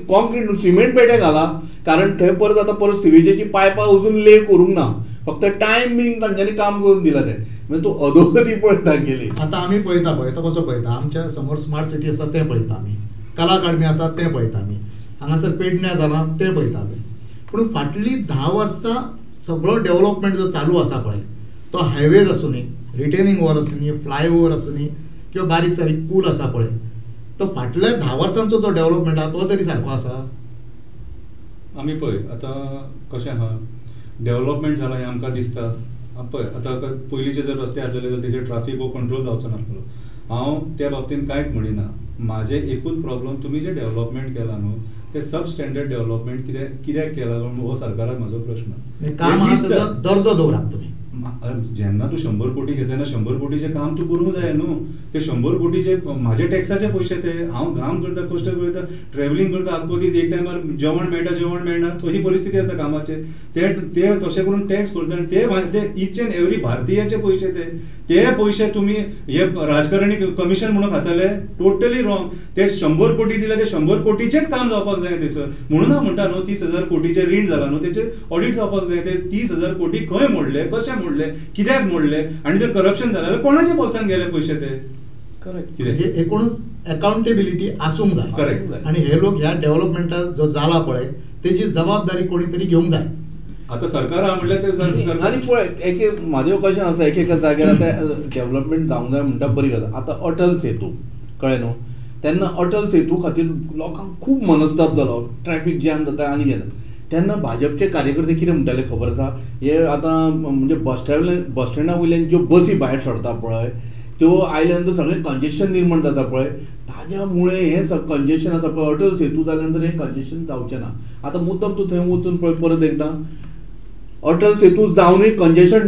कॉन्क्रीट सिमेंट बेटे घाला, कारण थंय परत आतां परत सिवेजीची पायपां अजून ले करूंक ना. फक्त टायमींग तांच्यांनी काम करून दिला तें. म्हणजे तूं अधोगती पळयता गेली. आतां आमी पळयता पळय तो कसो पळयता. आमच्या समोर स्मार्ट सिटी आसा तें पळयता आमी, कला अकादमी आसा तें पळयता आमी, हांगासर पेडण्या जाला तें पळयता आमी. पूण फाटलीं 10 वर्सां सगळो डेव्हलपमेंट जो चालू आसा पळय, तो हायवेज आसूं न्ही, रिटेनिंग वॉल आसूं न्ही, फ्लायओवर आसूं न्ही, किंवा बारीक सारीक पूल आसा पळय, तो फाटल्या 10 वर्सांचो जो डेव्हलपमेंट आहा तो तरी सारको आसा. आमी पळय आतां कशें आहा, डेव्हलपमेंट जाला हें आमकां दिसता. पळय आतां पयलींचे जर रस्ते आसलेले जाल्यार तेजेर ट्राफीक हो कंट्रोल जावचो नासलो. हांव त्या बाबतींत कांयच म्हणिना. म्हाजें एकूच प्रॉब्लम, तुमी जे डेव्हलपमेंट केला न्हू ते सब स्टँडर्ड डेव्हलपमेंट कित्याक केला हो सरकाराक म्हाजो प्रश्न. दर्जो दवरात तुमी. जेन्ना तूं 100 कोटी घेता तेन्ना 100 कोटीचें काम तूं करूंक जाय न्हू. ते 100 कोटीचे म्हाजे टॅक्साचे पयशे ते. हांव काम करता, कश्ट करता, ट्रॅव्हलिंग करता, आख्खो दीस एक टायमार जेवण मेळटा जेवण मेळना अशी परिस्थिती आसता कामाचे. ते तशें करून टॅक्स करता आनी ते ईच एंड एवरी भारतीयाचे पयशे ते पयशे तुमी हे राजकारणी कमिशन म्हणून खाताले. Totally wrong. ते 100 कोटी दिले ते 100 कोटीचेच काम जावपाक जाय थंयसर. म्हणून हांव म्हणटा न्हू 30,000 कोटीचे रीण जाला न्हू तेचे ऑडिट जावपाक जाय. ते 30,000 कोटी खंय मोडले, कशे मोडले, कित्याक मोडले, आनी जर करप्शन जालें जाल्यार कोणाच्या बोल्सान गेले पयशे ते. करेक्ट. म्हणजे एकूणच अकाउंटेबिलिटी आसूंक जाय. करेक्ट. आनी हे लोक ह्या डेव्हलपमेंटा जो जाला पळय तेजी जबाबदारी कोणी तरी घेवंक जाय. आता सरकार हा म्हटल्यार ते आनी पळय म्हाजें कशें आसा एक एका जाग्यार आतां डेव्हलपमेंट जावंक जाय म्हणटा बरी गजाल. आतां अटल सेतू कळ्ळें न्हू, तेन्ना अटल सेतू खातीर लोकांक खूब मनस्ताप जालो, ट्रॅफीक जॅम जाता आनी कितें. तेन्ना भाजपचे कार्यकर्ते कितें म्हणटाले खबर आसा, हे आतां म्हणजे बस स्टँडा वयल्यान ज्यो बसी भायर सरता पळय त्यो आयल्यानंतर सगळें कंजेशन निर्माण जाता पळय, ताज्यामुळे हे कंजेशन आसा पळय अटल सेतू जाल्यानंतर हे कंजेशन जावचें ना. आतां मुद्दम तूं थंय वचून पळय परत एकदां अटल सेतू जावनूय कंजेशन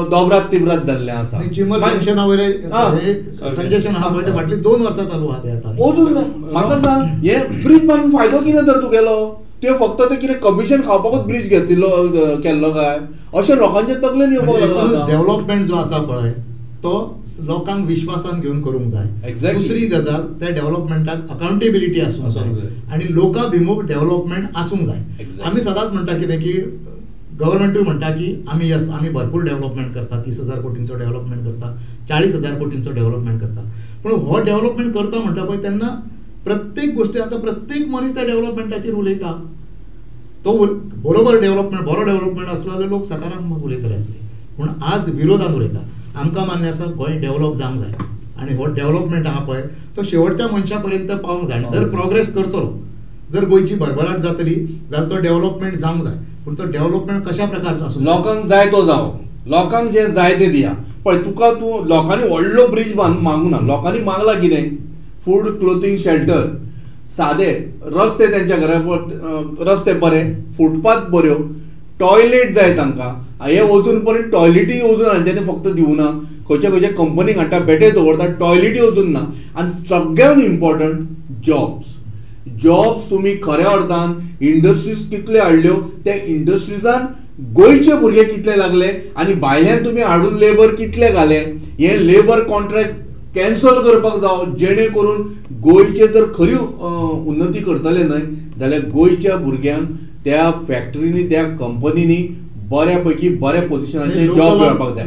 दोबरात तिबरात जाल्लें आसा. चिमल जंक्शना वयले कंजेशन आहा पळय ते फाटली 2 वर्सां चालू आहा ते आतां. अजून म्हाका सांग हे ब्रीज बांदून फायदो कितें तर तुगेलो? ते फक्त ते कितें कमिशन खावपाकूच ब्रीज घेतिल्लो केल्लो काय अशें लोकांचे तकलेन येवपाक लागला. डेव्हलपमेंट जो आसा पळय तो लोकांक विश्वासान घेवन करूंक जाय. दुसरी गजाल त्या डेव्हलपमेंटाक अकाउंटेबिलिटी आसूंक जाय आनी लोकाभिमुख डेव्हलपमेंट आसूंक जाय. आमी सदांच म्हणटा कितें की गव्हर्मेंटूय म्हणटा की आमी भरपूर डेव्हलपमेंट करता, 30,000 कोटींचो डेव्हलपमेंट करता, 40,000 कोटींचो डेव्हलपमेंट करता. पूण हो डेव्हलपमेंट करता म्हणटा पळय तेन्ना प्रत्येक गोष्टी आतां प्रत्येक मनीस त्या डेव्हलपमेंटाचेर उलयता. तो बरोबर डेव्हलपमेंट बरो डेव्हलपमेंट आसलो जाल्यार लोक सकारात्मक उलयतले आसले. पूण आज विरोधान उलयता. आमकां मान्य आसा गोंय डेव्हलप जावंक जाय आनी हो डेव्हलपमेंट आहा पळय तो शेवटच्या मनशा पर्यंत पावंक जाय. जर प्रोग्रेस करतलो, जर गोंयची भरभराट जातली जाल्यार तो डेव्हलपमेंट जावंक जाय. पूण तो डेव्हलपमेंट कशा प्रकारचो आसूं? लोकांक जाय तो जावं, लोकांक जे जाय ते दिया. पळय तुका तूं लोकांनी व्हडलो ब्रीज मागूं ना. लोकांनी मागला कितें? फूड, क्लोथिंग, शेल्टर, सादे रस्ते, त्यांच्या घरा रस्ते बरे, फुटपाथ बऱ्यो, टॉयलेट जाय तांकां. हे अजून पर्यंत टॉयलेटी अजून हांचे ते फक्त दिवना. खंयच्या कंपनीक हाडटा बेटे दवरता, टॉयलेटी अजून ना. आनी सगळ्यांत इम्पॉर्टंट जॉब्स तुम्ही खऱ्या अर्थान इंडस्ट्रीज कितले हाडल्यो, त्या इंडस्ट्रीजान गोंयचे भुरगे कितले लागले आनी भायल्यान तुम्ही हाडून लेबर कितले घाले. हे लेबर कॉन्ट्रॅक्ट कॅन्सल करपाक जावं जेणे करून गोंयचे जर खरी उन्नती करतले न्हय जाल्यार गोंयच्या भुरग्यांक त्या फॅक्टरीनी त्या कंपनीनी बऱ्यापैकी बऱ्या पोझिशनाचे जॉब मेळपाक जाय.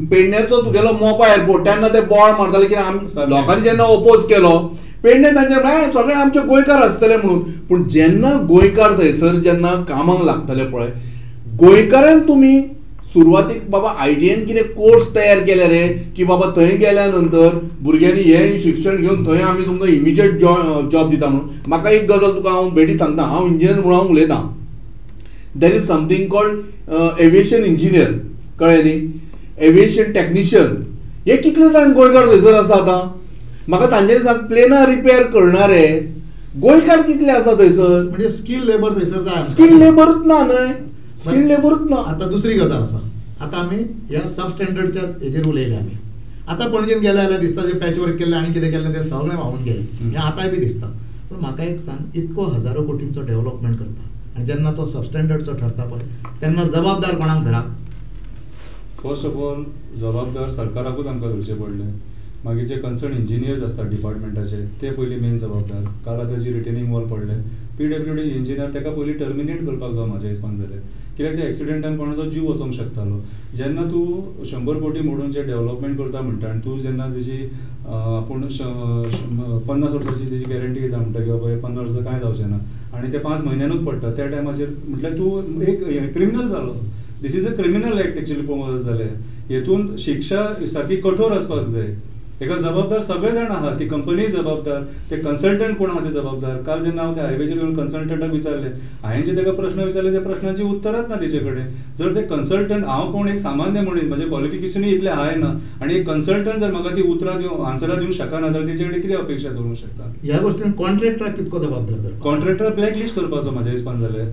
पेडण्याचो तुगेलो मोपा एअरपोर्ट तेन्ना ते बोळ मारताले कित्याक लोकांनी जेन्ना ओपोज केलो पेडणे तांचे सगळे आमचे गोंयकार आसतले म्हणून. पूण जेन्ना गोंयकार थंयसर जेन्ना कामाक लागतले पळय गोंयकारांक तुमी सुरवातीक बाबा आयटीएन कितें कोर्स तयार केले रे की बाबा थंय गेल्या नंतर भुरग्यांनी हे शिक्षण घेवन थंय आमी तुमकां इमिजिएट जॉब दिता म्हणून. म्हाका एक गजाल तुका हांव बेटी सांगता, हांव इंजिनियर म्हणून हांव उलयतां. देर is something called aviation engineer, कळ्ळें न्ही, एविएशन टेक्निशियन. हे कितले जाण गोंयकार थंयसर आसा आतां? म्हाका तांचे सांग प्लेनां रिपेअर करणारे गोंयकार कितले आसा थंयसर? म्हणजे स्कील लेबर थंयसर जाय. स्कील लेबरूच ना न्हय, स्कील लेबरूच ना. आतां दुसरी गजाल आसा, आतां आमी ह्या सब स्टँडर्डच्या हेजेर उलयले आमी. आतां पणजेन गेले जाल्यार दिसता जे पॅच वर्क केलें आनी कितें केलें तें सगळें व्हांवून गेलें. हें आतांय बी दिसता. पूण म्हाका एक सांग, इतको हजारो कोटींचो डेव्हलपमेंट करता आनी जेन्ना तो सब स्टँडर्डचो ठरता पळय तेन्ना जबाबदार कोणाक धरप? फर्स्ट ऑफ ऑल जबाबदार सरकाराकूच आमकां धरचें पडलें. मागीर जे कन्सर्न इंजिनियर्स असतात डिपार्टमेंटाचे ते पयलीं मेन जबाबदार. काल आतां जी रिटेनिंग वॉल पडले PWD इंजिनियर ताका पयलीं टर्मिनेट करपाक जाय म्हाज्या हिसपान जालें. कित्याक त्या एक्सिडेंटान कोणाचो जीव वचोंक शकतालो. जेन्ना तूं 100 कोटी मोडून जे डेव्हलपमेंट करता म्हणटा आनी तूं जेन्ना तेजी आपूण 50 वर्सांची तेजी गॅरंटी घेता म्हणटा की बाबा हे 50 वर्सां कांय जावचें ना आनी ते 5 म्हयन्यानूच पडटा, त्या टायमाचेर म्हटल्यार तूं एक क्रिमिनल जालो. This is a criminal act actually पळोवंक जालें. हेतून शिक्षा सारकी कठोर आसपाक जाय. एका जबाबदार सगळे जाण आहात, ती कंपनी जबाबदार, ते कन्सल्टंट कोण आहा ते जबाबदार. काल जेन्ना हांव त्या हायवेचेर येवन कन्सल्टंटाक विचारले, हांवें जे ताका प्रश्न विचारले त्या प्रश्नांची उत्तरच ना तेजे कडेन. जर ते कन्सल्टंट, हांव कोण एक सामान्य मनीस, म्हजें क्वॉलिफिकेशनूय इतलें हाय ना आनी एक कन्सल्टंट जर म्हाका ती उतरां आन्सरां दिवंक शकना जाल्यार तेजे कडेन कितें अपेक्षा दवरूंक शकता? ह्या गोश्टीन कॉन्ट्रॅक्टराक कितको जबाबदार? कॉन्ट्रॅक्टर ब्लॅकलिस्ट करपाचो म्हाज्या हिसपान जाल्यार.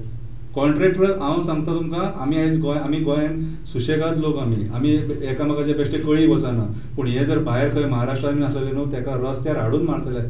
कॉन्ट्रॅक्टर हांव सांगता तुमकां, आमी गोंयान सुशेगाद लोक, आमी एकामेकाचे बेश्टे कळी वचना. पूण हे जर भायर खंय महाराष्ट्रान बी आसलेले न्हू तेका रस्त्यार हाडून मारतले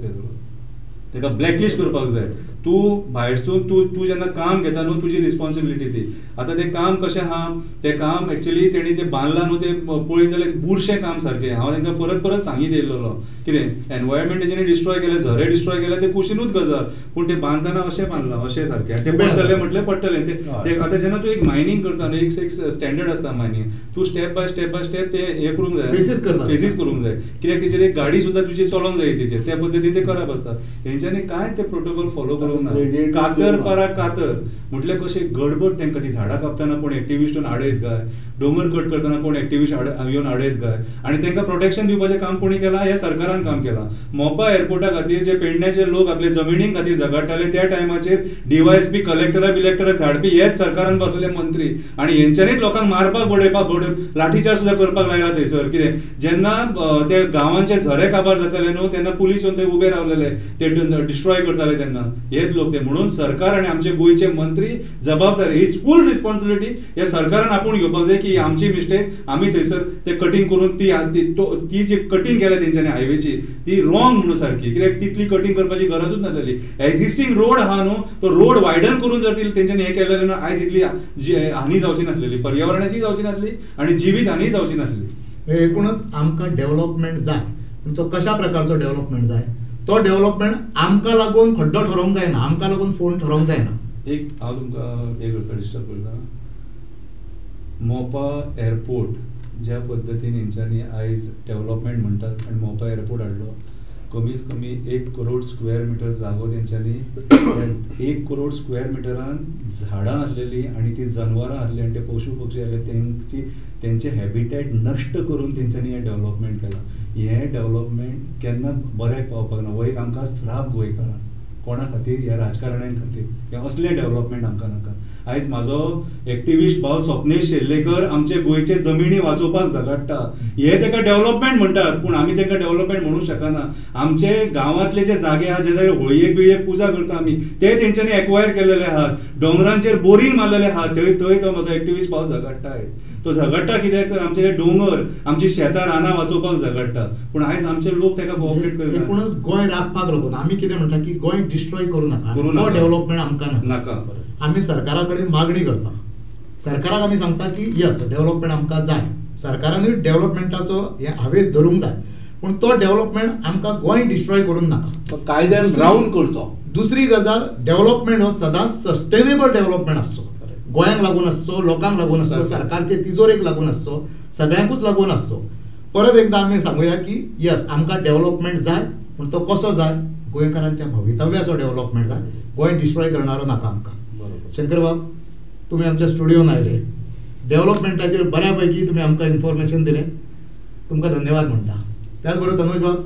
तेका ब्लॅकलिस्ट करपाक जाय. तूं भायरसून तूं जेन्ना काम घेता न्हू तुजी रिस्पॉन्सिबिलिटी ती. आतां तें काम कशें आहा, तें काम एक्चुअली तेणी जें बांदलां न्हू तें पळयत जाल्यार बुरशें काम सारकें. हांव तांकां परत परत सांगीत येयल्लो कितें एनवायरमेंट तेजेनी डिस्ट्रॉय केलें, झरे डिस्ट्रॉय केले, ते कुशीनूच गजाल. पूण तें बांदतना अशें बांदलां अशें सारकें, तें पडटलें म्हटलें पडटलें. तें आतां जेन्ना तूं एक मायनींग करता न्हू, एक स्टँडर्ड आसता मायनींग, तूं स्टेप बाय स्टेप ते हे करूंक जाय, फेसीस करूंक जाय. कित्याक तेजेर एक गाडी सुद्दां तुजी चलोवंक जाय तेजेर, त्या पद्दतीन ते करप आसता. हेंच्यांनी काय ते प्रोटोकॉल फॉलो करूंक ना. Gradient कातर करूंक पराक कातर म्हटल्यार कशें गडबड तेंकां ती झाडां कापतना कोण एक्टिविस्ट येवन आडयत काय, दोंगर कट करतना कोण एक्टिविस्ट येवन आडयत काय, आनी तांकां प्रोटेक्शन दिवपाचें काम कोणी केलां? ह्या सरकारान काम केलां. मोपा एअरपोर्टा खातीर जे पेडण्याचे लोक आपले जमिनी खातीर झगडटाले त्या टायमाचेर DYSP कलेक्टराक धाडपी हेच सरकारान बसलेले मंत्री, आनी हेंच्यांनीच लोकांक मारपाक बडयपाक लाठीचार्ज सुद्दां करपाक लायला थंयसर. कितें जेन्ना ते गांवांचे झरे काबार जाताले न्हू तेन्ना पुलीस येवन थंय उबे रावलेले ते डिस्ट्रॉय करताले तेन्ना हेच लोक ते. म्हणून सरकार आनी आमचे गोंयचे मंत्री जबाबदारी, ही फूल रिस्पॉन्सिबिलिटी ह्या सरकारान आपूण घेवपाक जाय की आमची मिस्टेक, आमी थंयसर ते कटींग करून ती जी कटींग केल्या तेंच्यांनी हायवेची ती रॉंग म्हणून सारकी. कित्याक तितली कटींग करपाची गरजूच नासलेली. एक्झिस्टिंग रोड आहा न्हू तो रोड वायडन करून जर तेंच्यांनी हे केलेले न्हू आयज इतली हानी जावची नासलेली, पर्यावरणाची जावची नासली आनी जिवीत हानी जावची नासली. एकूणच आमकां डेव्हलपमेंट जाय, तो कशा प्रकारचो डेव्हलपमेंट जाय? तो डेव्हलपमेंट आमकां लागून खड्डो ठरोवंक जायना, आमकां लागून फोंड ठरोवंक जायना. एक हांव तुमकां हे करता, डिस्टर्ब करता. मोपा एअरपोर्ट ज्या पद्दतीन हेंच्यांनी आयज डेव्हलपमेंट म्हणटात आनी मोपा एअरपोर्ट हाडलो, कमीत कमी 1 करोड स्क्वेअर मिटर जागो तेंच्यांनी 1 करोड स्क्वेअर मिटरान झाडां आसलेली आनी ती जनवरां आसली आनी ते पशु पक्षी आसले तेंचे हॅबिटेट नश्ट करून तेंच्यांनी हें डेव्हलपमेंट केलां. हें डेव्हलपमेंट केन्ना बऱ्याक पावपाक ना. हो एक आमकां श्राप गोंयकारांक, कोणा खातीर? ह्या राजकारण्यां खातीर. हें असलें डेव्हलपमेंट आमकां नाका. आयज म्हाजो एक्टिविस्ट भाव स्वप्नेश शेल्लेकर आमचे गोंयचे जमिनी वाचोवपाक झगडटा, हे ताका डेव्हलपमेंट म्हणटात, पूण आमी तांकां डेव्हलपमेंट म्हणूंक शकना. आमचे गांवांतले जे जागे आहा जे जाग्यार होळयेक बिळयेक पुजा करता आमी ते तेंच्यांनी एक्वायर केलेले आहात, दोंगरांचेर बोरींग मारलेले आहात, थंय तो म्हाका एक्टिविस्ट भाव झगडटा. तो झगडटा कित्याक तर आमचे डोंगर आमची शेतां रानां वाचोवपाक झगडटा, पूण आयज आमचे लोक ताका कोऑपरेट करतात. एकूणच गोंय राखपाक लागून आमी कितें म्हणटा की गोंय डिस्ट्रॉय करूं नाका, तो डेव्हलपमेंट आमकां नाका. आमी सरकारा कडेन मागणी करता, सरकाराक आमी सांगता की यस डेव्हलपमेंट आमकां जाय, सरकारानूय डेव्हलपमेंटाचो हे हावेस धरूंक जाय, पूण तो डेव्हलपमेंट आमकां गोंय डिस्ट्रॉय करूंक नाका, कायद्यान रावंड करचो. दुसरी गजाल, डेव्हलपमेंट हो सदांच सस्टेनेबल डेव्हलपमेंट आसचो, गोंयांक लागून आसचो, लोकांक लागून आसचो, सरकारचे तिजोरेक लागून आसचो, सगळ्यांकूच लागून आसचो. परत एकदां आमी सांगुया की यस आमकां डेव्हलपमेंट जाय, पूण तो कसो जाय? गोंयकारांच्या भवितव्याचो डेव्हलपमेंट जाय, गोंय डिस्ट्रॉय करणारो नाका आमकां. शंकर बाब, तुम्ही आमच्या स्टुडिओन आयले, डेव्हलपमेंटाचेर बऱ्यापैकी तुम्ही आमकां इन्फॉर्मेशन दिलें, तुमकां धन्यवाद म्हणटा. त्याच बरोबर तनुज बाब,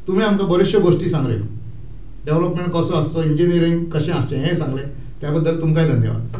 तुम्ही आमकां बऱ्योचश्यो गोश्टी सांगल्यो, डेव्हलपमेंट कसो आसचो, इंजिनियरींग कशें आसचें हें सांगलें, त्या बद्दल तुमकांय धन्यवाद.